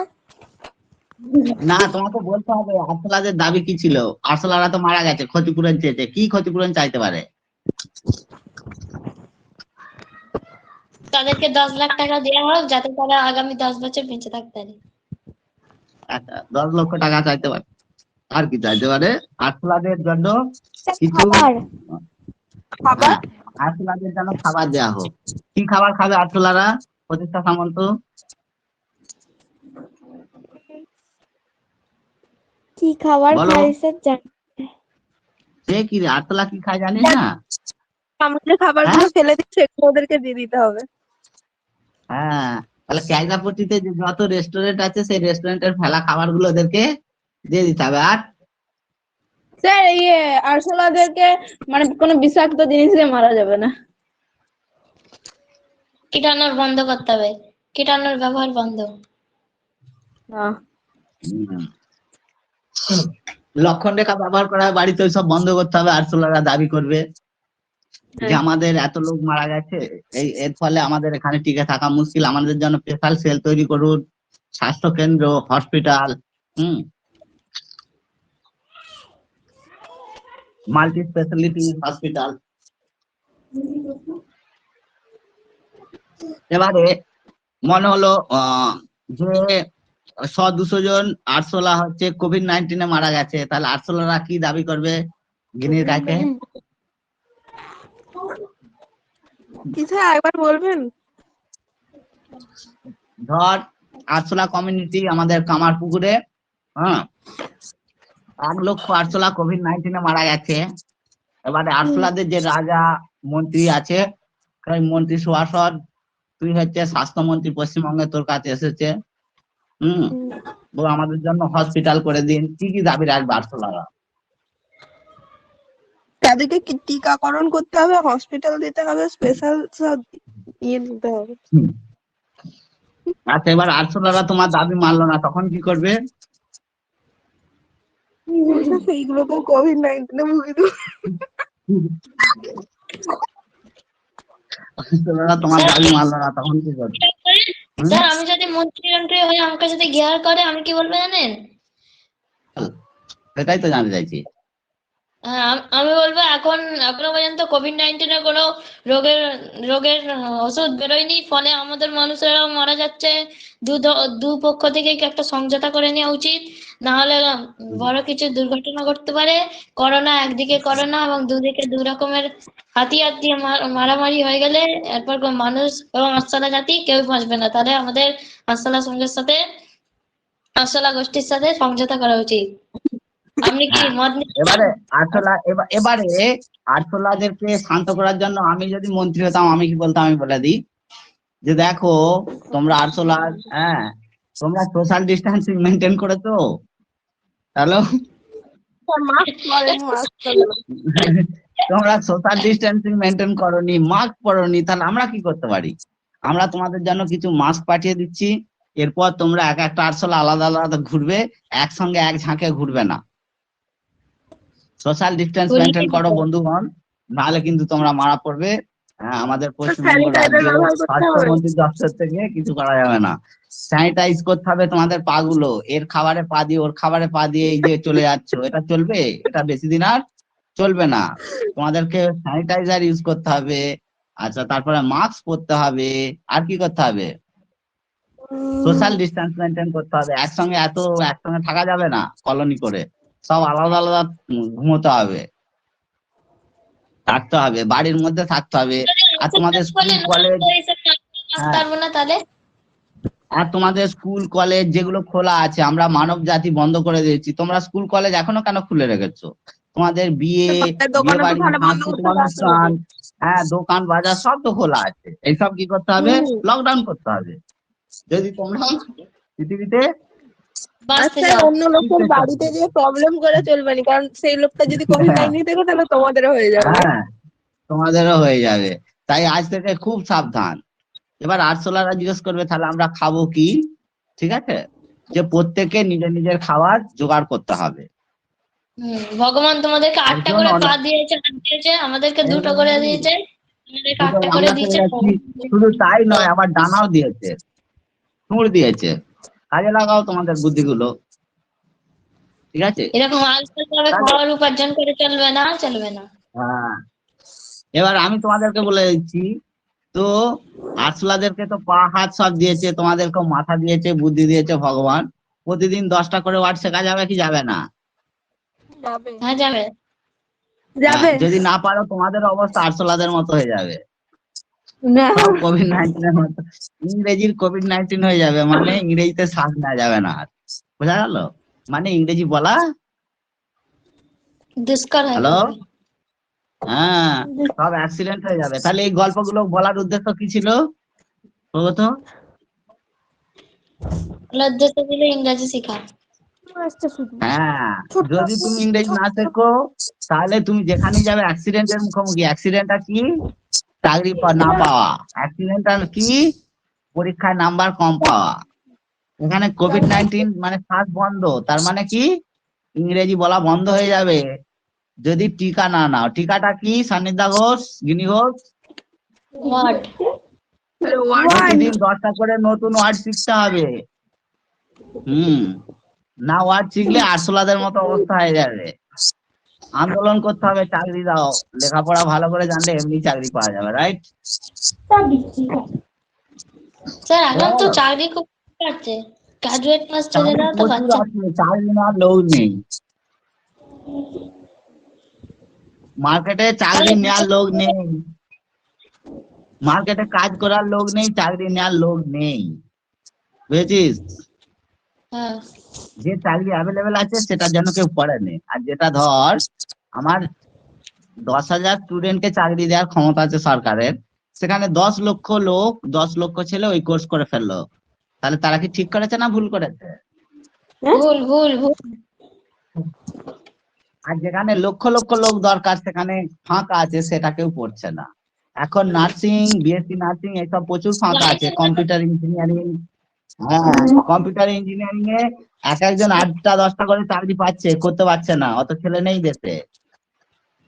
না তোমাকে বলতে হবে আরশোলাদের দাবি কি ছিল। আরশোলারা তো মারা গেছে, ক্ষতিপূরণ চেয়েছে, কি ক্ষতিপূরণ চাইতে পারে? তাদেরকে 10 লাখ টাকা দেওয়া হোক যাতে তারা আগামী 10 বছর বেঁচে থাকতে পারে। আচ্ছা 10 লক্ষ টাকা চাইতে পারে। আর কি চাইতে পারে? আরশোলাদের জন্য কিছু আরশোলাদের জন্য খাবার দেওয়া হোক। কি খাবার খাবে আরশোলারা? প্রতিষ্ঠা সামন্ত কি খাবার খাই স্যার জানি সে কি রে, আরশোলা কি খায় জানিস না? আমরা যে খাবারগুলো ফেলে দিচ্ছি সেগুলো ওদেরকে দিয়ে দিতে হবে। হ্যাঁ তাহলে ক্যায়দাপট্টিতে যে যত রেস্টুরেন্ট আছে সেই রেস্টুরেন্টের ফেলা খাবারগুলো ওদেরকে দিয়ে দিতে হবে। আর স্যার আরশোলাদেরকে মানে কোনো বিষাক্ত জিনিস দিয়ে মারা যাবে না, কীটাণুর বন্ধ করতে হবে, কীটাণুর ব্যবহার বন্ধ। লক্ষণ রেখা ব্যবহার করা হয় বাড়িতে, সব বন্ধ করতে হবে। আরশোলারা দাবি করবে যে আমাদের এত লোক মারা গেছে, এর ফলে আমাদের এখানে টিকে থাকা মুশকিল, আমাদের জন্য স্পেশাল সেল তৈরি করুন, স্বাস্থ্য কেন্দ্র, হসপিটাল। Multi speciality hospital. এবারে মনে হলো যে 100-200 জন আরশোলা হচ্ছে কোভিড-19 মারা গেছে, তাহলে আরশোলারা কি দাবি করবে গিনির কাছে? কি স্যার একবার বলবেন? ধর আরশোলা কমিউনিটি আমাদের কামারপুকুরে, হ্যাঁ, 1 লক্ষ আরশোলা কোভিড-19 মারা গেছে। এবারে আরশোলাদের যে রাজা মন্ত্রী আছে, সেই মন্ত্রী সুভাষদ, তুই হচ্ছে স্বাস্থ্যমন্ত্রী পশ্চিমবঙ্গে, তোর কাছে এসেছে, ও আমাদের জন্য হসপিটাল করে দিন। কি কি দাবি রাখবে আরশোলারা? তাদেরকে কি টিকাকরণ করতে হবে, হসপিটাল দিতে হবে, স্পেশাল সব দিতে হবে। আচ্ছা, এবার আরশোলারা তোমার দাবি মানলো না, তখন কি করবে? সেইগুলোকে কোভিড-19 ভুগিয়ে দেবো। আরশোলারা তোমার দাবি মানলো না, তখন কি করবে? স্যার আমি যদি মন্ত্রী হই, আমাকে যদি ঘেরার করে, আমি কি বলবো জানেন? সেটাই তো জানতে চাইছি। আমি বলবো এখনো পর্যন্ত কোভিড-19 কোনো রোগের ওষুধ বেরোয়নি, ফলে আমাদের মানুষেরা মারা যাচ্ছে। দু পক্ষ থেকে একটা সমঝোতা করে নেওয়া উচিত, না হলে বড় কিছু দুর্ঘটনা ঘটতে পারে। করোনা একদিকে করোনা এবং দুদিকে 2 রকমের হাতিয়ার দিয়ে মারামারি হয়ে গেলে এরপর মানুষ এবং আরশোলা জাতি কেউ বাঁচবে না। তাহলে আমাদের আরশোলা সঙ্গের সাথে, আরশোলা গোষ্ঠীর সাথে সমঝোতা করা উচিত। আপনি কি মত এবারে এবারে আরশোলাদেরকে শান্ত করার জন্য আমি যদি মন্ত্রী হতাম, আমি কি বলতাম আমি বলে দিই, যে দেখো তোমরা আরশোলা, হ্যাঁ, তোমরা সোশ্যাল ডিস্টেন্সিং মেনটেন করেছো, হ্যালো, তোমরা সোশ্যাল ডিস্টেন্সিং মেনটেন করনি, মাস্ক পরনি, তাহলে আমরা কি করতে পারি? আমরা তোমাদের জন্য কিছু মাস্ক পাঠিয়ে দিচ্ছি, এরপর তোমরা এক একটা আরশোলা আলাদা আলাদা ঘুরবে, একসঙ্গে এক ঝাঁকে ঘুরবে না। সোশ্যাল ডিস্টেন্স মেনটেন করো বন্ধুগণ, নাহলে কিন্তু তোমরা মারা পড়বে। আমাদের পশ্চিমবঙ্গ রাজ্য স্বাস্থ্যমন্ত্রী দপ্তর থেকে কিছু করা যাবে না। স্যানিটাইজ করতে হবে তোমাদের পা গুলো, এর খাবারে পা দিয়ে ওর খাবারে পা দিয়ে এই যে চলে যাচ্ছ, এটা চলবে? এটা বেশি দিন আর চলবে না। তোমাদেরকে স্যানিটাইজার ইউজ করতে হবে। আচ্ছা, তারপরে মাস্ক পরতে হবে। আর কি করতে হবে? সোশ্যাল ডিস্টেন্স মেনটেন করতে হবে। একসঙ্গে থাকা যাবে না, কলোনি করে সব আলাদা আলাদা ঘুমোতে হবে, থাকতে হবে, বাড়ির মধ্যে থাকতে হবে। আর তোমাদের স্কুল কলেজ, তোমাদের স্কুল কলেজ যেগুলো খোলা আছে, আমরা মানব জাতি বন্ধ করে দিয়েছি, তোমরা স্কুল কলেজ এখনো কেন খুলে রেখেছো? তোমাদের বিয়ে বাড়ি, সাংস্কৃতিক অনুষ্ঠান, দোকান বাজার সব তো খোলা আছে। এইসব কি করতে হবে? লকডাউন করতে হবে, যদি তোমরা পৃথিবীতে অন্য লোকের বাড়িতে যে প্রবলেম করে চলবে না, কারণ সেই লোকটা যদি কোভিড-19 থেকে, তাহলে তোমাদেরও হয়ে যাবে। তোমাদেরও হয়ে যাবে। তাই আজ থেকে খুব সাবধান। এবার আরশোলারা জিজ্ঞেস করবে তাহলে আমরা খাবো কি? ঠিক আছে, যে প্রত্যেকে নিজের নিজের খাবার জোগাড় করতে হবে। ভগবান তোমাদেরকে 8টা করে পা দিয়েছে, আমাদেরকে 2টো করে দিয়েছে, আমাদেরকে 8টা করে দিয়েছে। শুধু তাই নয়, আবার ডানাও দিয়েছে, সুঁড় দিয়েছে। কাজে লাগাও তোমাদের বুদ্ধিগুলো, ঠিক আছে? এরকম আলসে ভাবে খাবার উপার্জন করে চলবে না। হ্যাঁ, এবার আমি তোমাদেরকে বলে দিচ্ছি, তো আরশোলাদেরকে তো পা হাত সব দিয়েছে, তোমাদেরকে মাথা দিয়েছে, বুদ্ধি দিয়েছে ভগবান। প্রতিদিন 10টা করে ওয়ার্ড শেখা যাবে কি যাবে না? হ্যাঁ, যাবে। যদি না পারো, তোমাদের অবস্থা আরশোলাদের মতো হয়ে যাবে, কোভিড-19 মতো। ইংরেজির কোভিড-19 হয়ে যাবে, মানে ইংরেজিতে শ্বাস নেওয়া যাবে না আর। বোঝা গেল? মানে ইংরেজি বলা দুষ্কর হয়ে হ্যালো, হ্যাঁ, সব অ্যাক্সিডেন্ট হয়ে যাবে। তাহলে এই গল্পগুলো বলার উদ্দেশ্য কি ছিল? তো উদ্দেশ্য ছিল ইংরেজি শেখা। হ্যাঁ, যদি তুমি ইংরেজি না শেখো, তাহলে তুমি যেখানে যাবে অ্যাক্সিডেন্টের মুখোমুখি। অ্যাক্সিডেন্টটা কি? চাকরি না পাওয়া। অ্যাক্সিডেন্টাল কি? পরীক্ষায় নাম্বার কম পাওয়া। এখানে কোভিড-19 মানে শ্বাস বন্ধ, তার মানে কি? ইংরেজি বলা বন্ধ হয়ে যাবে যদি টিকা না নাও। টিকাটা কি? সান্নিধ্যা ঘোষ, গিনি ঘোষ, প্রতিদিন 10টা করে নতুন ওয়ার্ড শিখতে হবে। না ওয়ার্ড শিখলে আরশোলাদের মতো অবস্থা হয়ে যাবে। আন্দোলন করতে হবে, চাকরি দাও। লেখাপড়া ভালো করে জানলে এমনি চাকরি পাওয়া যাবে, রাইট? স্যার এখন তো চাকরি খুব পাচ্ছে, গ্রাজুয়েট পাস চাকরি ছেলেরা তো প্রচুর পাচ্ছে। আছে, চাকরি নেওয়ার লোক নেই মার্কেটে, চাকরি নেওয়ার লোক নেই মার্কেটে, কাজ করার লোক নেই, চাকরি নেওয়ার লোক নেই, বুঝেছিস? হ্যাঁ যে চাকরি অ্যাভেলেবেল আছে সেটার জন্য কেউ পড়েনি। আর যেটা ধর আমার 10,000 স্টুডেন্টকে চাকরি দেওয়ার ক্ষমতা আছে সরকারের, সেখানে 10 লক্ষ ছেলে ওই কোর্স করে ফেললো, তাহলে তারা কি ঠিক করেছে না ভুল করেছে? ভুল ভুল ভুল। আর যেখানে লক্ষ লক্ষ লোক দরকার সেখানে ফাঁকা আছে, সেটা কেউ পড়ছে না। এখন নার্সিং, বিএসসি নার্সিং এইসব প্রচুর ফাঁকা আছে, কম্পিউটার ইঞ্জিনিয়ারিং। হ্যাঁ, কম্পিউটার ইঞ্জিনিয়ারিং এ একজন 8টা 10টা করে চাকরি পাচ্ছে, করতে পারছে না, অত ছেলে নেই দেশে।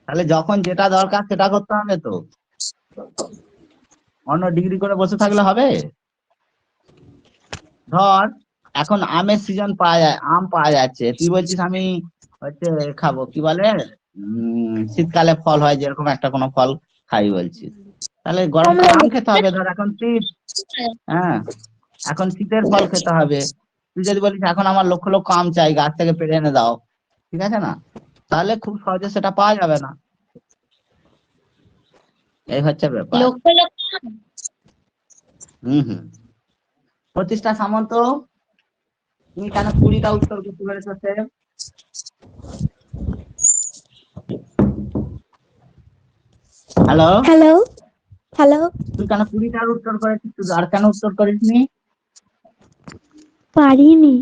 তাহলে যখন যেটা দরকার সেটা করতে হবে তো, অন্য ডিগ্রি করে বসে থাকলে হবে? ধর এখন আমের সিজন পাওয়া যায়, আম পাওয়া যাচ্ছে, তুই বলছিস আমি হচ্ছে খাবো, কি বলে শীতকালে ফল হয় যেরকম একটা কোনো ফল খাই বলছিস, তাহলে গরমকালে আম খেতে হবে। ধর এখন শীত, হ্যাঁ এখন শীতের ফল খেতে হবে। তুই যদি বলিস এখন আমার লক্ষ লক্ষ আম চাই, গাছ থেকে পেড়ে এনে দাও, ঠিক আছে না, তাহলে খুব সহজে সেটা পাওয়া যাবে না। এই হচ্ছে ব্যাপার। লক্ষ লক্ষ। হুম। প্রতিষ্ঠা সামন্ত, তুমি কেন 20টা উত্তর করতে পেরেছো? হ্যালো হ্যালো হ্যালো তুই কেন 20টার উত্তর করেছিস, তুই আর কেন উত্তর করিসনি? পারিনি।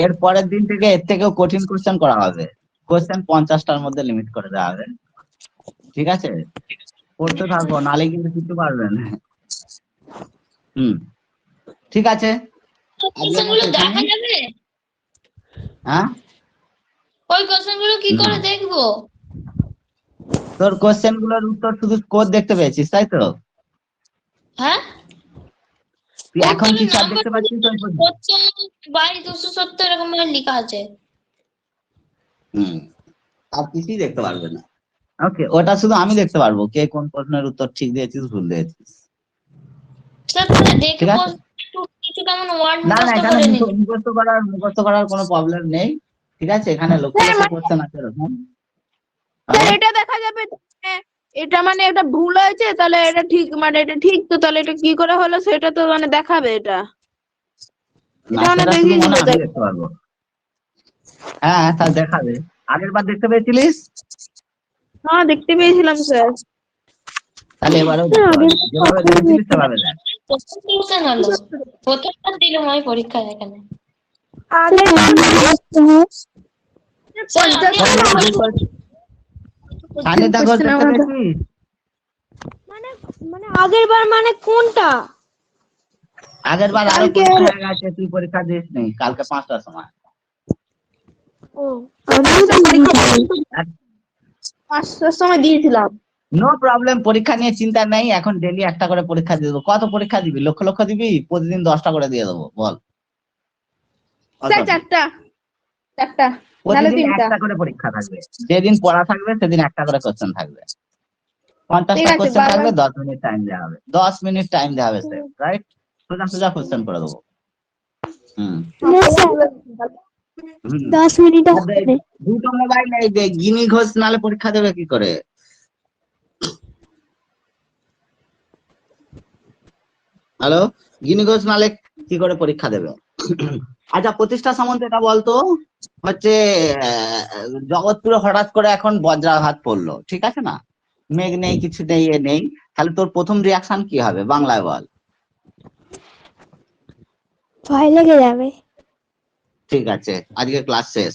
এর পরের দিন থেকে এর থেকেও কঠিন কোশ্চেন করা হবে, কোশ্চেন 50টার মধ্যে লিমিট করে দেওয়া হবে, ঠিক আছে? পড়তে থাকবো, নালে কিন্তু কিছু পারবে না। ঠিক আছে, আজকের মতো কোশ্চেনগুলো দেখা এখানেই। যাবে? হ্যাঁ, ওই কোশ্চেনগুলো কি করে দেখবো? তোর কোশ্চেন গুলোর উত্তর শুধু কোড দেখতে পেয়েছিস, তাই তো? হ্যাঁ তুই এখন কি সব দেখতে পাচ্ছিস? 22 270 এরকম ভাবে লেখা আছে। আর কিছুই দেখতে পারবে না। ওকে, ওটা শুধু আমি দেখতে পারবো কে কোন প্রশ্নের উত্তর ঠিক দিয়েছিস ভুল দিয়েছিস। স্যার তাহলে দেখে ঠিক আছে? একটু কিছু কেমন ওয়ার্ড না না, মুখস্থ এখানে করে নিন। মুখস্থ করার কোনো প্রবলেম নেই, ঠিক আছে? এখানে লক্ষ লক্ষ কোশ্চেন আছে এরকম। স্যার এটা দেখা যাবে এটা মানে এটা ভুল হয়েছে, তাহলে এটা ঠিক, মানে এটা ঠিক তো, তাহলে এটা কি করে হলো সেটা তো মানে দেখাবে এটা। না, এটা মানে সেটা শুধু দেখিয়ে মনে দিল আমি দেখতে পারবো। হ্যাঁ, তা দেখাবে। আগের বার দেখতে পেয়েছিলিস? হ্যাঁ দেখতে পেয়েছিলাম স্যার। তাহলে এবারেও দেখতে পারবি, যেভাবে দেখেছিলিস সেভাবে দেখ। প্রথম টিউশন হলো, প্রথমবার দিলাম আমি পরীক্ষায় এখানে। আগে স্যার আপনি সানিতা ঘোষ দেখতে পেয়েছিস? মানে আগের বার মানে কোনটা? আগের বার আরো পরীক্ষা হয়ে গেছে, তুই পরীক্ষা দিস নি, কালকে 5টার সময়। ও আমি 5টার সময় দিয়েছিলাম। নো প্রবলেম, পরীক্ষা নিয়ে চিন্তা নেই, এখন ডেলি একটা করে পরীক্ষা দিয়ে দেবো। কত পরীক্ষা দিবি? লক্ষ লক্ষ দিবি? প্রতিদিন 10টা করে দিয়ে দেবো, বল। স্যার 4টা নাহলে প্রতিদিন 3টা। একটা করে পরীক্ষা থাকবে, যেদিন পড়া থাকবে সেদিন একটা করে কোশ্চেন থাকবে, ঠিক 50টা আছে, কোশ্চেন থাকবে, বারবার 10 মিনিট টাইম দেওয়া হবে, 10 মিনিট টাইম দেওয়া হবে স্যার, রাইট? সোজা সোজা কোশ্চেন করে দেবো। 10 মিনিট আর দুটো মোবাইল নেই, গিনি ঘোষ নালে পরীক্ষা দেবে কি করে? হ্যালো, গিনি ঘোষ নালে কি করে পরীক্ষা দেবে? আচ্ছা, প্রতিষ্ঠা সামন্ত এটা বলতো, হচ্ছে জগৎপুরে হঠাৎ করে এখন বজ্রাঘাত পড়লো, ঠিক আছে না, মেঘ নেই, কিছু নেই, এ নেই, তাহলে তোর প্রথম রিয়াকশন কি হবে বাংলায় বল? ভয় লেগে যাবে। ঠিক আছে, আজকে ক্লাস শেষ।